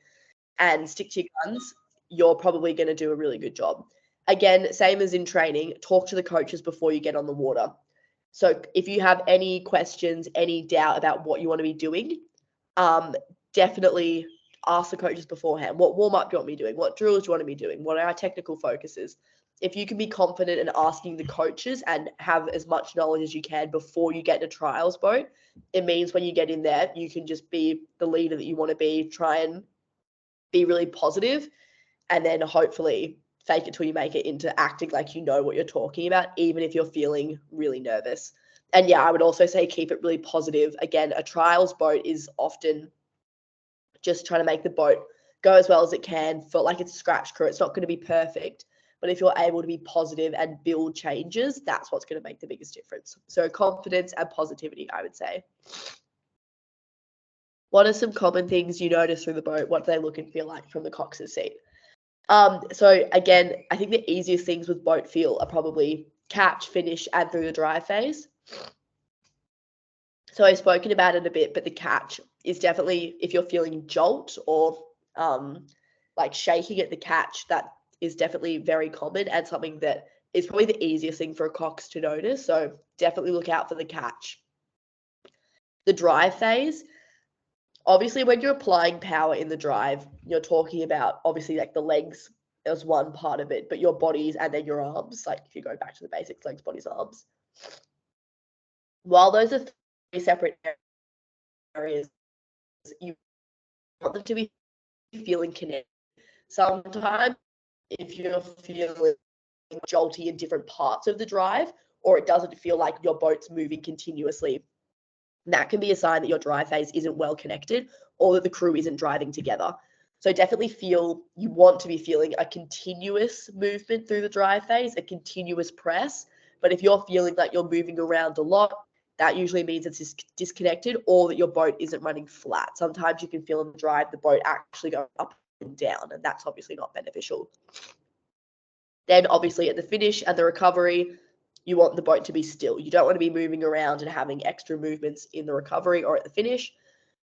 and stick to your guns, you're probably going to do a really good job. Again, same as in training, talk to the coaches before you get on the water. So if you have any questions, any doubt about what you want to be doing, definitely ask the coaches beforehand. What warm-up do you want me doing? What drills do you want to be doing? What are our technical focuses? If you can be confident in asking the coaches and have as much knowledge as you can before you get in a trials boat, it means when you get in there, you can just be the leader that you want to be, try and be really positive, and then hopefully fake it till you make it into acting like you know what you're talking about, even if you're feeling really nervous. And yeah, I would also say keep it really positive. Again, a trials boat is often just trying to make the boat go as well as it can. Feel like it's a scratch crew. It's not going to be perfect, but if you're able to be positive and build changes, that's what's going to make the biggest difference. So confidence and positivity, I would say. What are some common things you notice through the boat? What do they look and feel like from the cox's seat? So again, I think the easiest things with boat feel are probably catch, finish, and through the drive phase. So I've spoken about it a bit, but the catch is definitely, if you're feeling jolt or like shaking at the catch, that is definitely very common and something that is probably the easiest thing for a cox to notice. So definitely look out for the catch. The drive phase, obviously when you're applying power in the drive, you're talking about obviously like the legs as one part of it, but your bodies and then your arms, like if you go back to the basics, legs, bodies, arms. While those are three separate areas, you want them to be feeling connected. Sometimes if you're feeling jolty in different parts of the drive, or it doesn't feel like your boat's moving continuously, that can be a sign that your drive phase isn't well connected or that the crew isn't driving together. So definitely you want to be feeling a continuous movement through the drive phase, a continuous press. But if you're feeling like you're moving around a lot, that usually means it's disconnected or that your boat isn't running flat. Sometimes you can feel in the drive the boat actually go up and down, and that's obviously not beneficial. Then obviously at the finish and the recovery, you want the boat to be still. You don't want to be moving around and having extra movements in the recovery or at the finish.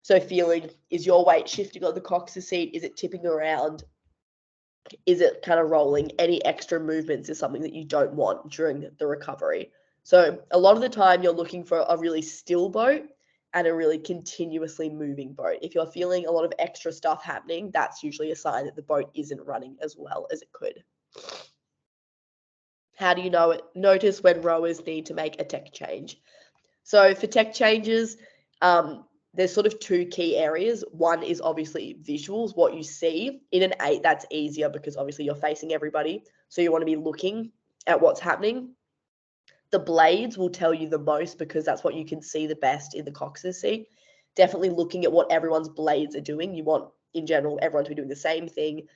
So feeling, is your weight shifting on the coxswain seat? Is it tipping around? Is it kind of rolling? Any extra movements is something that you don't want during the recovery. So a lot of the time you're looking for a really still boat and a really continuously moving boat. If you're feeling a lot of extra stuff happening, that's usually a sign that the boat isn't running as well as it could. How do you know it? Notice when rowers need to make a tech change. So for tech changes, there's sort of two key areas. One is obviously visuals, what you see. In an 8, that's easier because obviously you're facing everybody. So you want to be looking at what's happening. The blades will tell you the most because that's what you can see the best in the coxswain seat. Definitely looking at what everyone's blades are doing. You want, in general, everyone to be doing the same thing.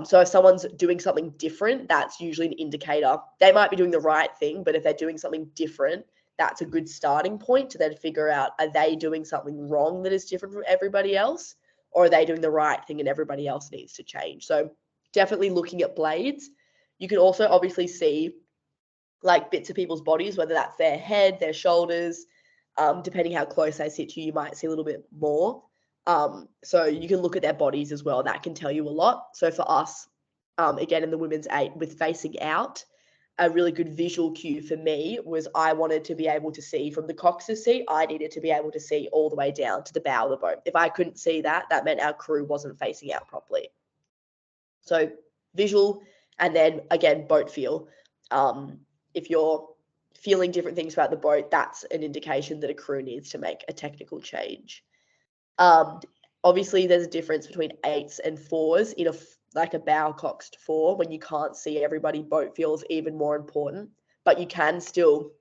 So if someone's doing something different, that's usually an indicator. They might be doing the right thing, but if they're doing something different, that's a good starting point to then figure out, are they doing something wrong that is different from everybody else, or are they doing the right thing and everybody else needs to change? So definitely looking at blades. You can also obviously see like bits of people's bodies, whether that's their head, their shoulders, depending how close they sit to you, you might see a little bit more. So you can look at their bodies as well. That can tell you a lot. So for us, again, in the women's 8 with facing out, a really good visual cue for me was I wanted to be able to see from the coxswain seat. I needed to be able to see all the way down to the bow of the boat. If I couldn't see that, that meant our crew wasn't facing out properly. So visual, and then again, boat feel. If you're feeling different things about the boat, that's an indication that a crew needs to make a technical change. Obviously, there's a difference between 8s and 4s in like a bow coxed 4. When you can't see everybody, boat feel is even more important, but you can still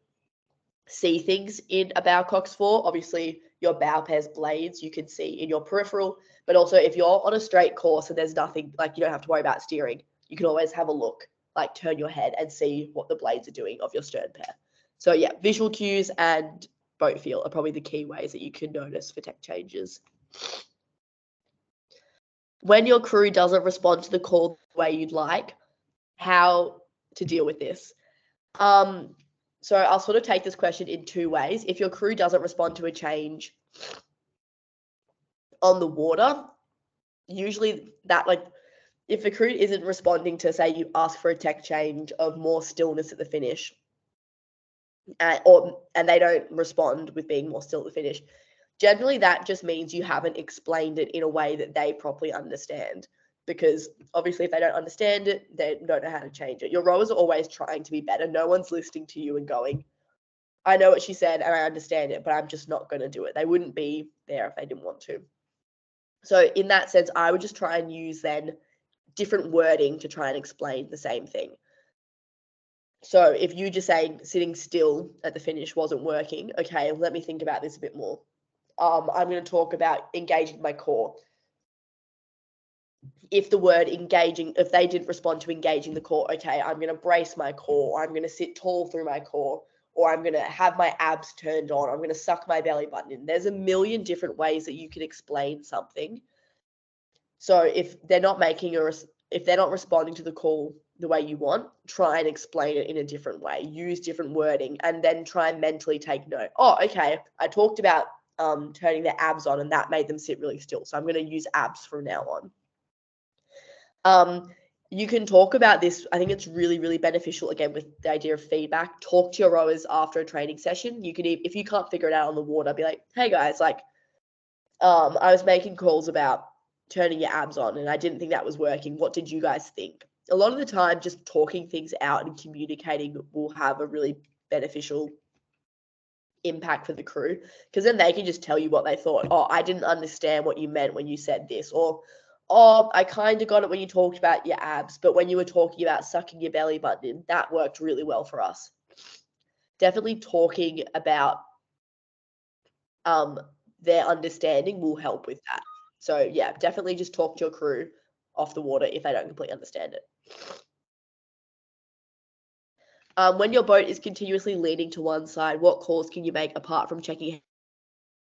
see things in a bow coxed 4. Obviously, your bow pair's blades you can see in your peripheral, but also if you're on a straight course and there's nothing, like you don't have to worry about steering, you can always have a look, like turn your head and see what the blades are doing of your stern pair. So yeah, visual cues and boat feel are probably the key ways that you can notice for tech changes. When your crew doesn't respond to the call the way you'd like, how to deal with this? So I'll sort of take this question in two ways. If your crew doesn't respond to a change on the water, usually that, like, if the crew isn't responding to, say, you ask for a tech change of more stillness at the finish, and they don't respond with being more still at the finish, generally that just means you haven't explained it in a way that they properly understand. Because obviously if they don't understand it, they don't know how to change it. Your rowers are always trying to be better. No one's listening to you and going, I know what she said and I understand it, but I'm just not going to do it. They wouldn't be there if they didn't want to. So in that sense, I would just try and use then different wording to try and explain the same thing. So if you just saying sitting still at the finish wasn't working, okay, let me think about this a bit more. I'm going to talk about engaging my core. If the word engaging, if they didn't respond to engaging the core, okay, I'm going to brace my core, or I'm going to sit tall through my core, or I'm going to have my abs turned on, or I'm going to suck my belly button in. There's a million different ways that you can explain something. So if they're not if they're not responding to the call the way you want, try and explain it in a different way. Use different wording, and then try and mentally take note. Oh, okay, I talked about turning their abs on, and that made them sit really still. So I'm going to use abs from now on. you can talk about this. I think it's really, really beneficial, again, with the idea of feedback. Talk to your rowers after a training session. You can, if you can't figure it out on the water, be like, hey guys, like, I was making calls about turning your abs on and I didn't think that was working. What did you guys think? A lot of the time, just talking things out and communicating will have a really beneficial impact for the crew, because then they can just tell you what they thought. Oh, I didn't understand what you meant when you said this, or oh, I kind of got it when you talked about your abs, but when you were talking about sucking your belly button in, that worked really well for us. Definitely talking about their understanding will help with that. So yeah, definitely just talk to your crew off the water if they don't completely understand it. When your boat is continuously leaning to one side, what calls can you make apart from checking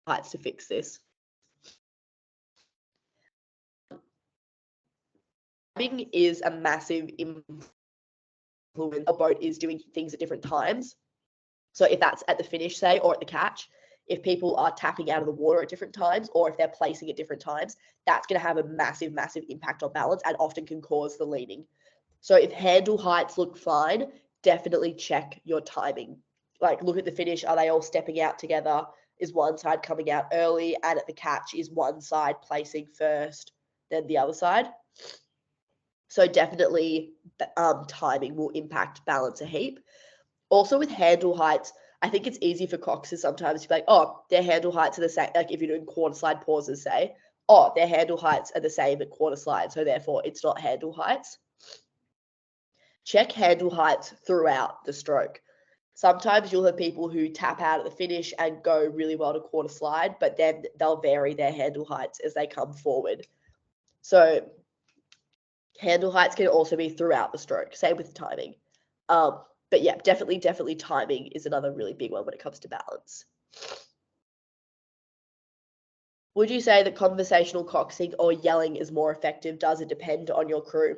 heights to fix this? Timing is a massive influence. A boat is doing things at different times. So if that's at the finish, say, or at the catch, if people are tapping out of the water at different times, or if they're placing at different times, that's going to have a massive, massive impact on balance and often can cause the leaning. So if handle heights look fine, definitely check your timing. Like, look at the finish. Are they all stepping out together? Is one side coming out early? And at the catch, is one side placing first, then the other side? So definitely timing will impact balance a heap. Also with handle heights, I think it's easy for coxers sometimes to be like, oh, their handle heights are the same. Like if you're doing quarter slide pauses, say, oh, their handle heights are the same at quarter slide, so therefore it's not handle heights. Check handle heights throughout the stroke. Sometimes you'll have people who tap out at the finish and go really well to quarter slide, but then they'll vary their handle heights as they come forward. So handle heights can also be throughout the stroke, same with timing. But yeah, definitely timing is another really big one when it comes to balance. Would you say that conversational coxing or yelling is more effective? Does it depend on your crew?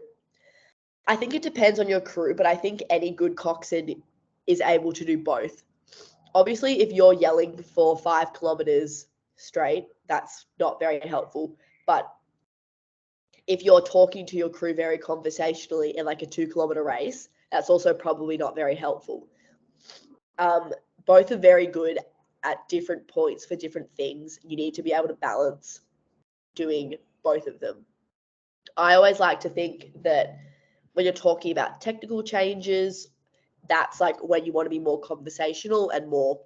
I think it depends on your crew, but I think any good coxswain is able to do both. Obviously, if you're yelling for 5 kilometers straight, that's not very helpful. But if you're talking to your crew very conversationally in like a 2-kilometer race, that's also probably not very helpful. Both are very good at different points for different things. You need to be able to balance doing both of them. I always like to think that when you're talking about technical changes, that's like when you want to be more conversational and more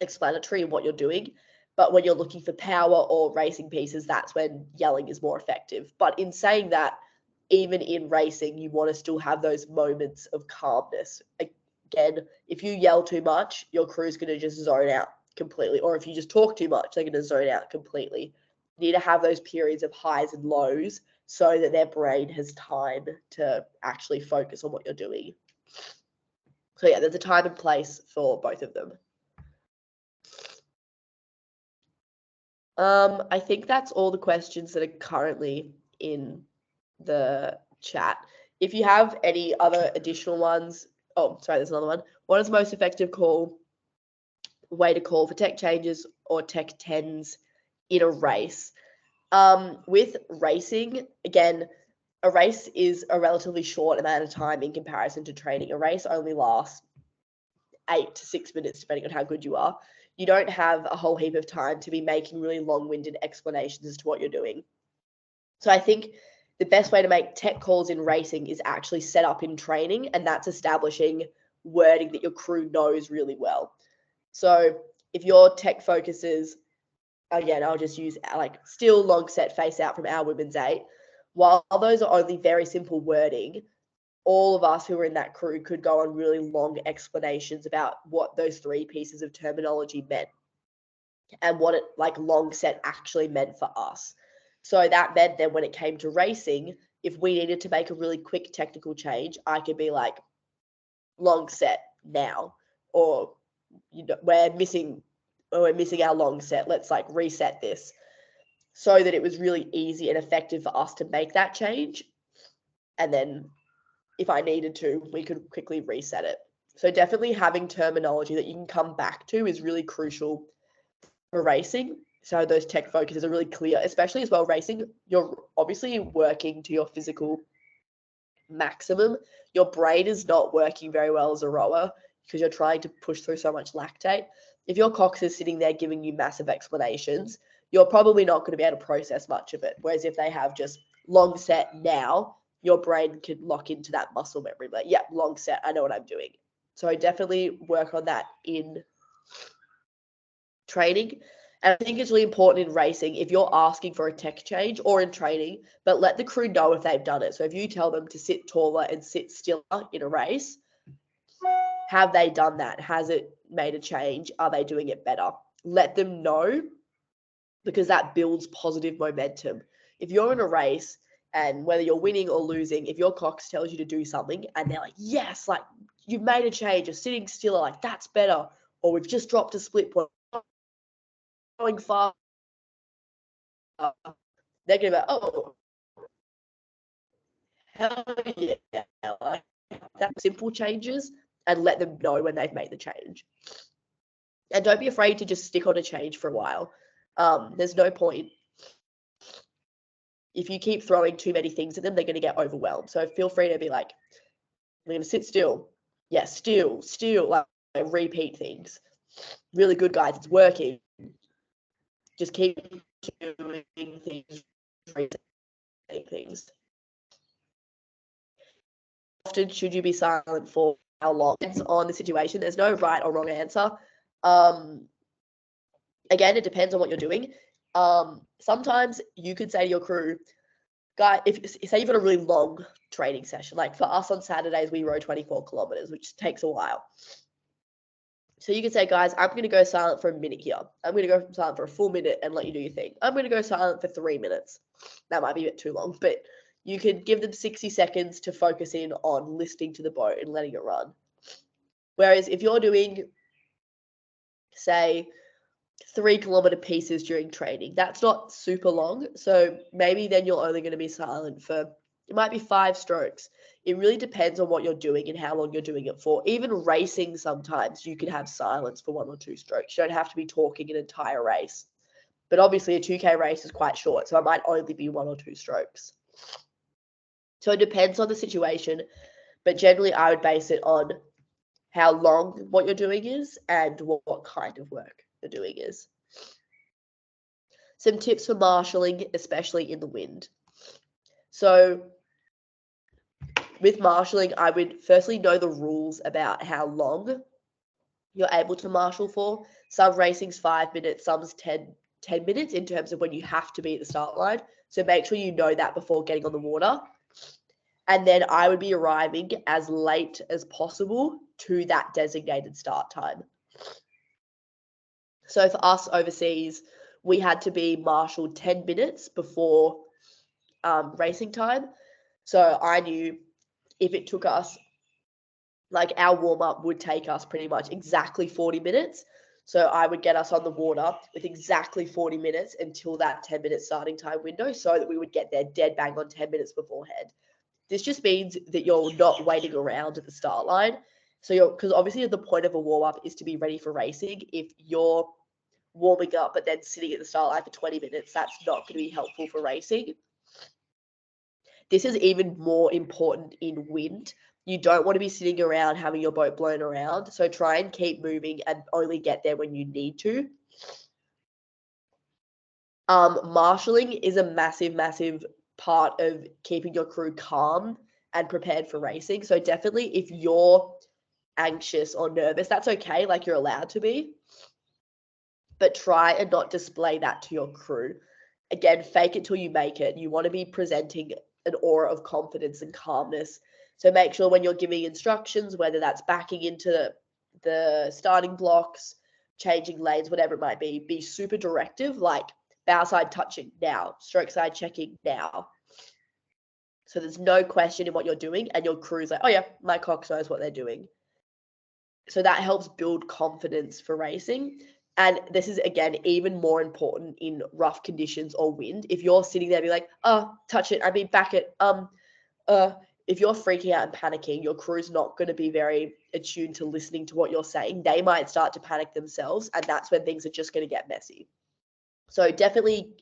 explanatory in what you're doing. But when you're looking for power or racing pieces, that's when yelling is more effective. But in saying that, even in racing, you want to still have those moments of calmness. Again, if you yell too much, your crew's going to just zone out completely. Or if you just talk too much, they're going to zone out completely. You need to have those periods of highs and lows so that their brain has time to actually focus on what you're doing. So yeah, there's a time and place for both of them. I think that's all the questions that are currently in the chat. If you have any other additional ones, oh, sorry, there's another one. What is the most effective way to call for tech changes or tech 10s in a race? With racing, again, a race is a relatively short amount of time in comparison to training. A race only lasts 8 to 6 minutes, depending on how good you are. You don't have a whole heap of time to be making really long-winded explanations as to what you're doing. So I think the best way to make tech calls in racing is actually set up in training, and that's establishing wording that your crew knows really well. So if your tech focuses, again, I'll just use like still long set face out from our women's 8, while those are only very simple wording, all of us who were in that crew could go on really long explanations about what those 3 pieces of terminology meant and what it like long set actually meant for us. So that meant that when it came to racing, if we needed to make a really quick technical change, I could be like, long set now, or we're missing our long set. Let's like reset this, so that it was really easy and effective for us to make that change. And then if I needed to, we could quickly reset it. So definitely having terminology that you can come back to is really crucial for racing. So those tech focuses are really clear, especially as well racing. You're obviously working to your physical maximum, your brain is not working very well as a rower because you're trying to push through so much lactate. If your cox is sitting there giving you massive explanations, you're probably not going to be able to process much of it. Whereas if they have just long set now, your brain can lock into that muscle memory. Like, yeah, long set, I know what I'm doing. So I definitely work on that in training. And I think it's really important in racing if you're asking for a tech change or in training, but let the crew know if they've done it. So if you tell them to sit taller and sit stiller in a race, have they done that? Has it made a change? Are they doing it better? Let them know, because that builds positive momentum. If you're in a race and whether you're winning or losing, if your cox tells you to do something and they're like, yes, like you've made a change, you're sitting stiller, like that's better, or we've just dropped a split point, going far, they're going to be like, oh, hell yeah, like that simple changes, and let them know when they've made the change. And don't be afraid to just stick on a change for a while. There's no point. If you keep throwing too many things at them, they're going to get overwhelmed. So feel free to be like, I'm going to sit still. Yeah, still, like repeat things. Really good, guys. It's working. Just keep doing things. Often should you be silent for how long? It's on the situation. There's no right or wrong answer. Again, it depends on what you're doing. Sometimes you could say to your crew, guy, if say you've got a really long training session, like for us on Saturdays, we row 24 kilometers, which takes a while. So you can say, guys, I'm going to go silent for a minute here. I'm going to go silent for a full minute and let you do your thing. I'm going to go silent for 3 minutes. That might be a bit too long, but you could give them 60 seconds to focus in on listening to the boat and letting it run. Whereas if you're doing, say, 3 kilometer pieces during training, that's not super long. So maybe then you're only going to be silent for, it might be 5 strokes. It really depends on what you're doing and how long you're doing it for. Even racing, sometimes you can have silence for 1 or 2 strokes. You don't have to be talking an entire race. But obviously a 2K race is quite short, so it might only be 1 or 2 strokes. So it depends on the situation, but generally I would base it on how long what you're doing is and what kind of work you're doing is. Some tips for marshalling, especially in the wind. So with marshalling, I would firstly know the rules about how long you're able to marshal for. Some racing's 5 minutes, some's 10 minutes in terms of when you have to be at the start line. So make sure you know that before getting on the water. And then I would be arriving as late as possible to that designated start time. So for us overseas, we had to be marshaled 10 minutes before racing time. So I knew if it took us, like our warm-up would take us pretty much exactly 40 minutes. So I would get us on the water with exactly 40 minutes until that 10-minute starting time window so that we would get there dead bang on 10 minutes beforehand. This just means that you're not waiting around at the start line. So because obviously the point of a warm-up is to be ready for racing. If you're warming up but then sitting at the start line for 20 minutes, that's not going to be helpful for racing. This is even more important in wind. You don't want to be sitting around having your boat blown around. So try and keep moving and only get there when you need to. Marshalling is a massive part of keeping your crew calm and prepared for racing. So definitely if you're anxious or nervous, that's okay. Like you're allowed to be. But try and not display that to your crew. Again, fake it till you make it. You want to be presenting an aura of confidence and calmness. So make sure when you're giving instructions, whether that's backing into the starting blocks, changing lanes, whatever it might be super directive, like bow side touching now, stroke side checking now. So there's no question in what you're doing and your crew's like, oh yeah, my cox knows what they're doing. So that helps build confidence for racing. And this is, again, even more important in rough conditions or wind. If you're sitting there, be like, oh, touch it, I mean, back it. If you're freaking out and panicking, your crew's not going to be very attuned to listening to what you're saying. They might start to panic themselves, and that's when things are just going to get messy. So definitely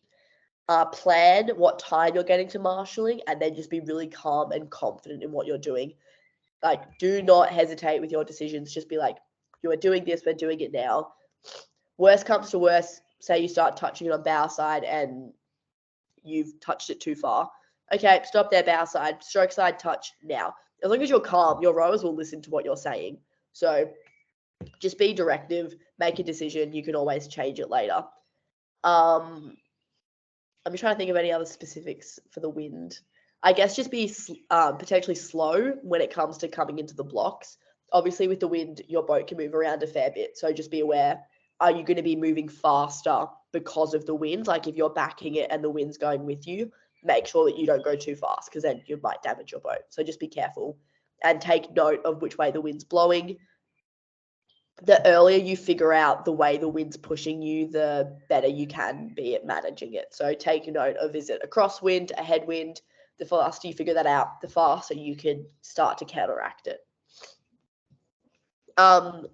plan what time you're getting to marshalling, and then just be really calm and confident in what you're doing. Like, do not hesitate with your decisions. Just be like, you are doing this, we're doing it now. Worst comes to worst, say you start touching it on bow side and you've touched it too far. Okay, stop there, bow side, stroke side, touch now. As long as you're calm, your rowers will listen to what you're saying. So just be directive, make a decision. You can always change it later. I'm trying to think of any other specifics for the wind. I guess just be potentially slow when it comes to coming into the blocks. Obviously, with the wind, your boat can move around a fair bit. So just be aware, are you going to be moving faster because of the wind? Like if you're backing it and the wind's going with you, make sure that you don't go too fast because then you might damage your boat. So just be careful and take note of which way the wind's blowing. The earlier you figure out the way the wind's pushing you, the better you can be at managing it. So take note of, is it a crosswind, a headwind? The faster you figure that out, the faster you can start to counteract it.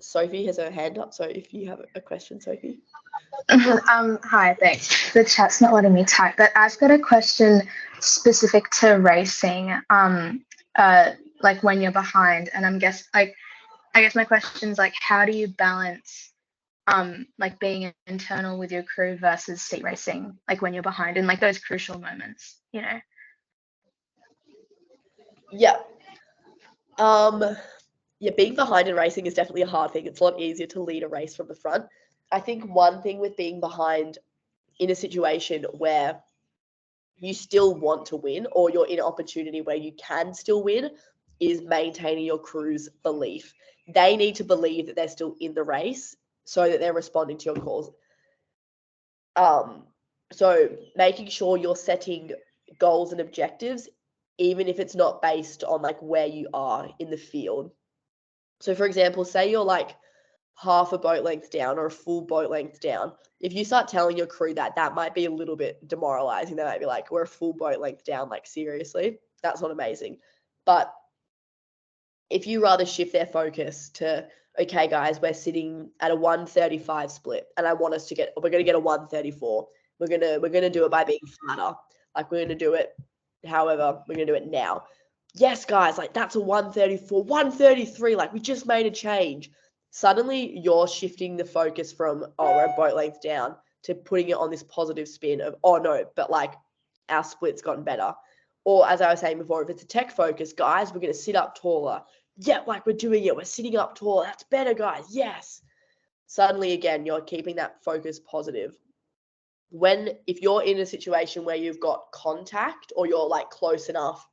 Sophie has her hand up, so if you have a question, Sophie. Hi, thanks. The chat's not letting me type, but I've got a question specific to racing. Like when you're behind, and I guess my question's like, how do you balance like being internal with your crew versus seat racing, like when you're behind and like those crucial moments, you know? Yeah. Yeah, being behind in racing is definitely a hard thing. It's a lot easier to lead a race from the front. I think one thing with being behind in a situation where you still want to win or you're in an opportunity where you can still win is maintaining your crew's belief. They need to believe that they're still in the race so that they're responding to your calls. So making sure you're setting goals and objectives, even if it's not based on like where you are in the field. So for example, say you're like half a boat length down or a full boat length down. If you start telling your crew that, that might be a little bit demoralizing. They might be like, we're a full boat length down, like seriously, that's not amazing. But if you rather shift their focus to, okay, guys, we're sitting at a 135 split, and I want us to we're going to get a 134. We're gonna do it by being flatter. Like we're gonna do it, however, we're gonna do it now. Yes, guys, like that's a 134, 133. Like we just made a change. Suddenly, you're shifting the focus from we're a boat length down to putting it on this positive spin of no, but like our split's gotten better. Or as I was saying before, if it's a tech focus, guys, we're gonna sit up taller. Yeah, like we're doing it. We're sitting up tall. That's better, guys. Yes. Suddenly, again, you're keeping that focus positive. If you're in a situation where you've got contact or you're like close enough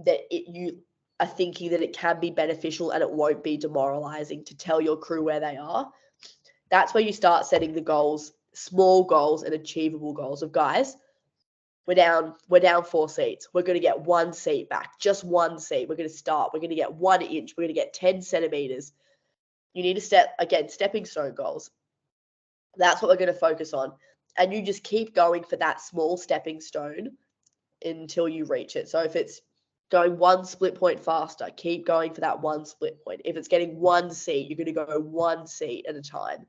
that you are thinking that it can be beneficial and it won't be demoralizing to tell your crew where they are, that's where you start setting the goals, small goals and achievable goals of, guys, we're down 4 seats. We're going to get 1 seat back, just 1 seat. We're going to start. We're going to get 1 inch. We're going to get 10 centimeters. You need to stepping stone goals. That's what we're going to focus on. And you just keep going for that small stepping stone until you reach it. So if it's going 1 split point faster, keep going for that 1 split point. If it's getting 1 seat, you're going to go 1 seat at a time.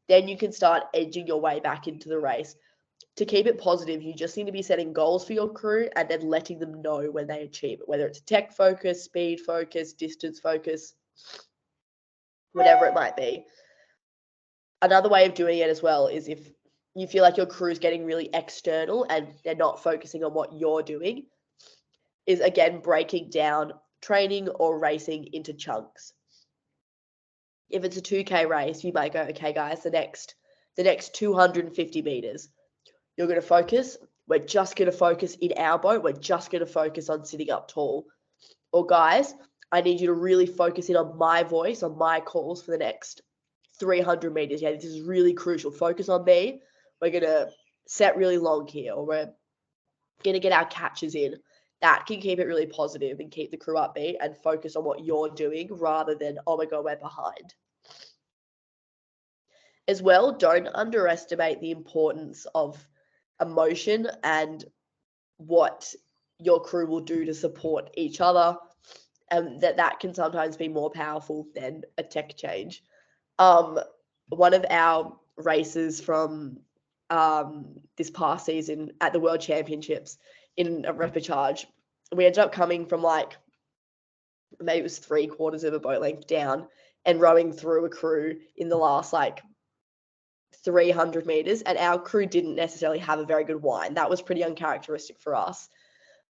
Then you can start edging your way back into the race. To keep it positive, you just need to be setting goals for your crew and then letting them know when they achieve it, whether it's tech focus, speed focus, distance focus, whatever it might be. Another way of doing it as well is if you feel like your crew is getting really external and they're not focusing on what you're doing, is again breaking down training or racing into chunks. If it's a 2K race, you might go, okay, guys, the next 250 meters, you're going to focus. We're just going to focus in our boat. We're just going to focus on sitting up tall. Or guys, I need you to really focus in on my voice, on my calls for the next 300 meters. Yeah, this is really crucial. Focus on me. We're going to set really long here, or we're going to get our catches in. That can keep it really positive and keep the crew upbeat and focus on what you're doing rather than, oh my God, we're behind. As well, don't underestimate the importance of emotion and what your crew will do to support each other, and that can sometimes be more powerful than a tech change. One of our races from this past season at the World Championships in a repechage. We ended up coming from like maybe it was 3/4 of a boat length down and rowing through a crew in the last like 300 meters, and our crew didn't necessarily have a very good wind. That was pretty uncharacteristic for us,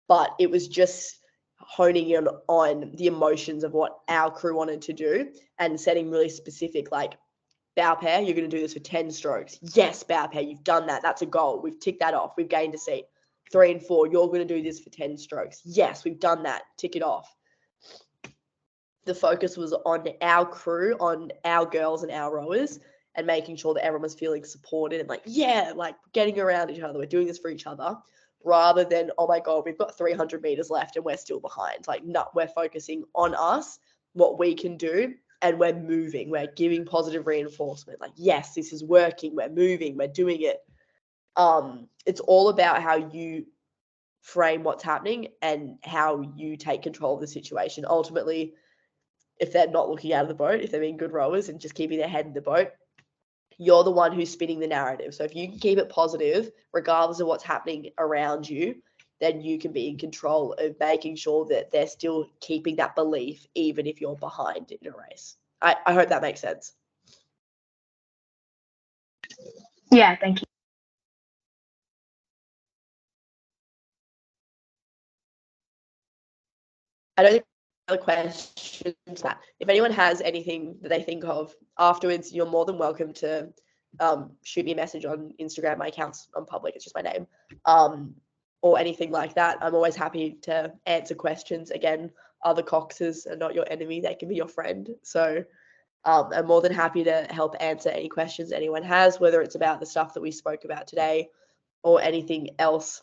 but it was just honing in on the emotions of what our crew wanted to do and setting really specific, like, bow pair, you're going to do this for 10 strokes. Yes, bow pair, you've done that. That's a goal. We've ticked that off. We've gained a seat. 3 and 4, you're going to do this for 10 strokes. Yes, we've done that. Tick it off. The focus was on our crew, on our girls and our rowers, and making sure that everyone was feeling supported and like, yeah, like getting around each other. We're doing this for each other, rather than, oh my God, we've got 300 meters left and we're still behind. Like, no, we're focusing on us, what we can do, and we're moving. We're giving positive reinforcement. Like, yes, this is working. We're moving. We're doing it. It's all about how you frame what's happening and how you take control of the situation. Ultimately, if they're not looking out of the boat, if they're being good rowers and just keeping their head in the boat, you're the one who's spinning the narrative. So if you can keep it positive, regardless of what's happening around you, then you can be in control of making sure that they're still keeping that belief, even if you're behind in a race. I hope that makes sense. Yeah, thank you. I don't think other questions. If anyone has anything that they think of afterwards, you're more than welcome to shoot me a message on Instagram. My account's on public, it's just my name, or anything like that. I'm always happy to answer questions. Again, other Coxes are not your enemy, they can be your friend. So I'm more than happy to help answer any questions anyone has, whether it's about the stuff that we spoke about today or anything else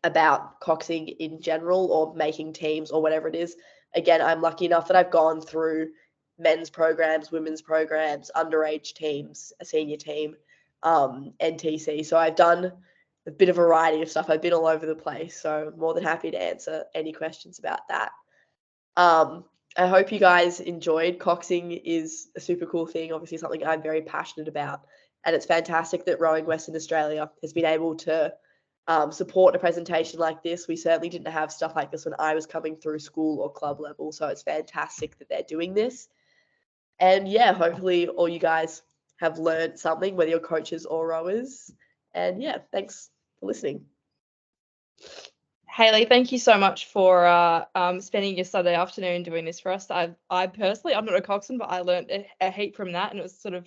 about coxing in general or making teams or whatever it is. Again, I'm lucky enough that I've gone through men's programs, women's programs, underage teams, a senior team, NTC. So I've done a bit of a variety of stuff. I've been all over the place. So I'm more than happy to answer any questions about that. I hope you guys enjoyed. Coxing is a super cool thing, obviously something I'm very passionate about. And it's fantastic that Rowing Western Australia has been able to support a presentation like this. We certainly didn't have stuff like this when I was coming through school or club level. So it's fantastic that they're doing this. And yeah, hopefully all you guys have learned something, whether you're coaches or rowers. And yeah, thanks for listening. Hayley, thank you so much for spending your Saturday afternoon doing this for us. I personally, I'm not a coxswain, but I learned a heap from that, and it was sort of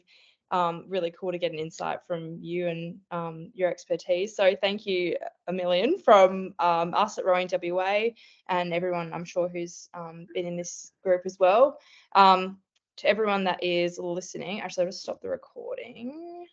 really cool to get an insight from you and your expertise. So thank you a million from us at Rowing WA and everyone I'm sure who's been in this group as well. To everyone that is listening, actually I'll just stop the recording.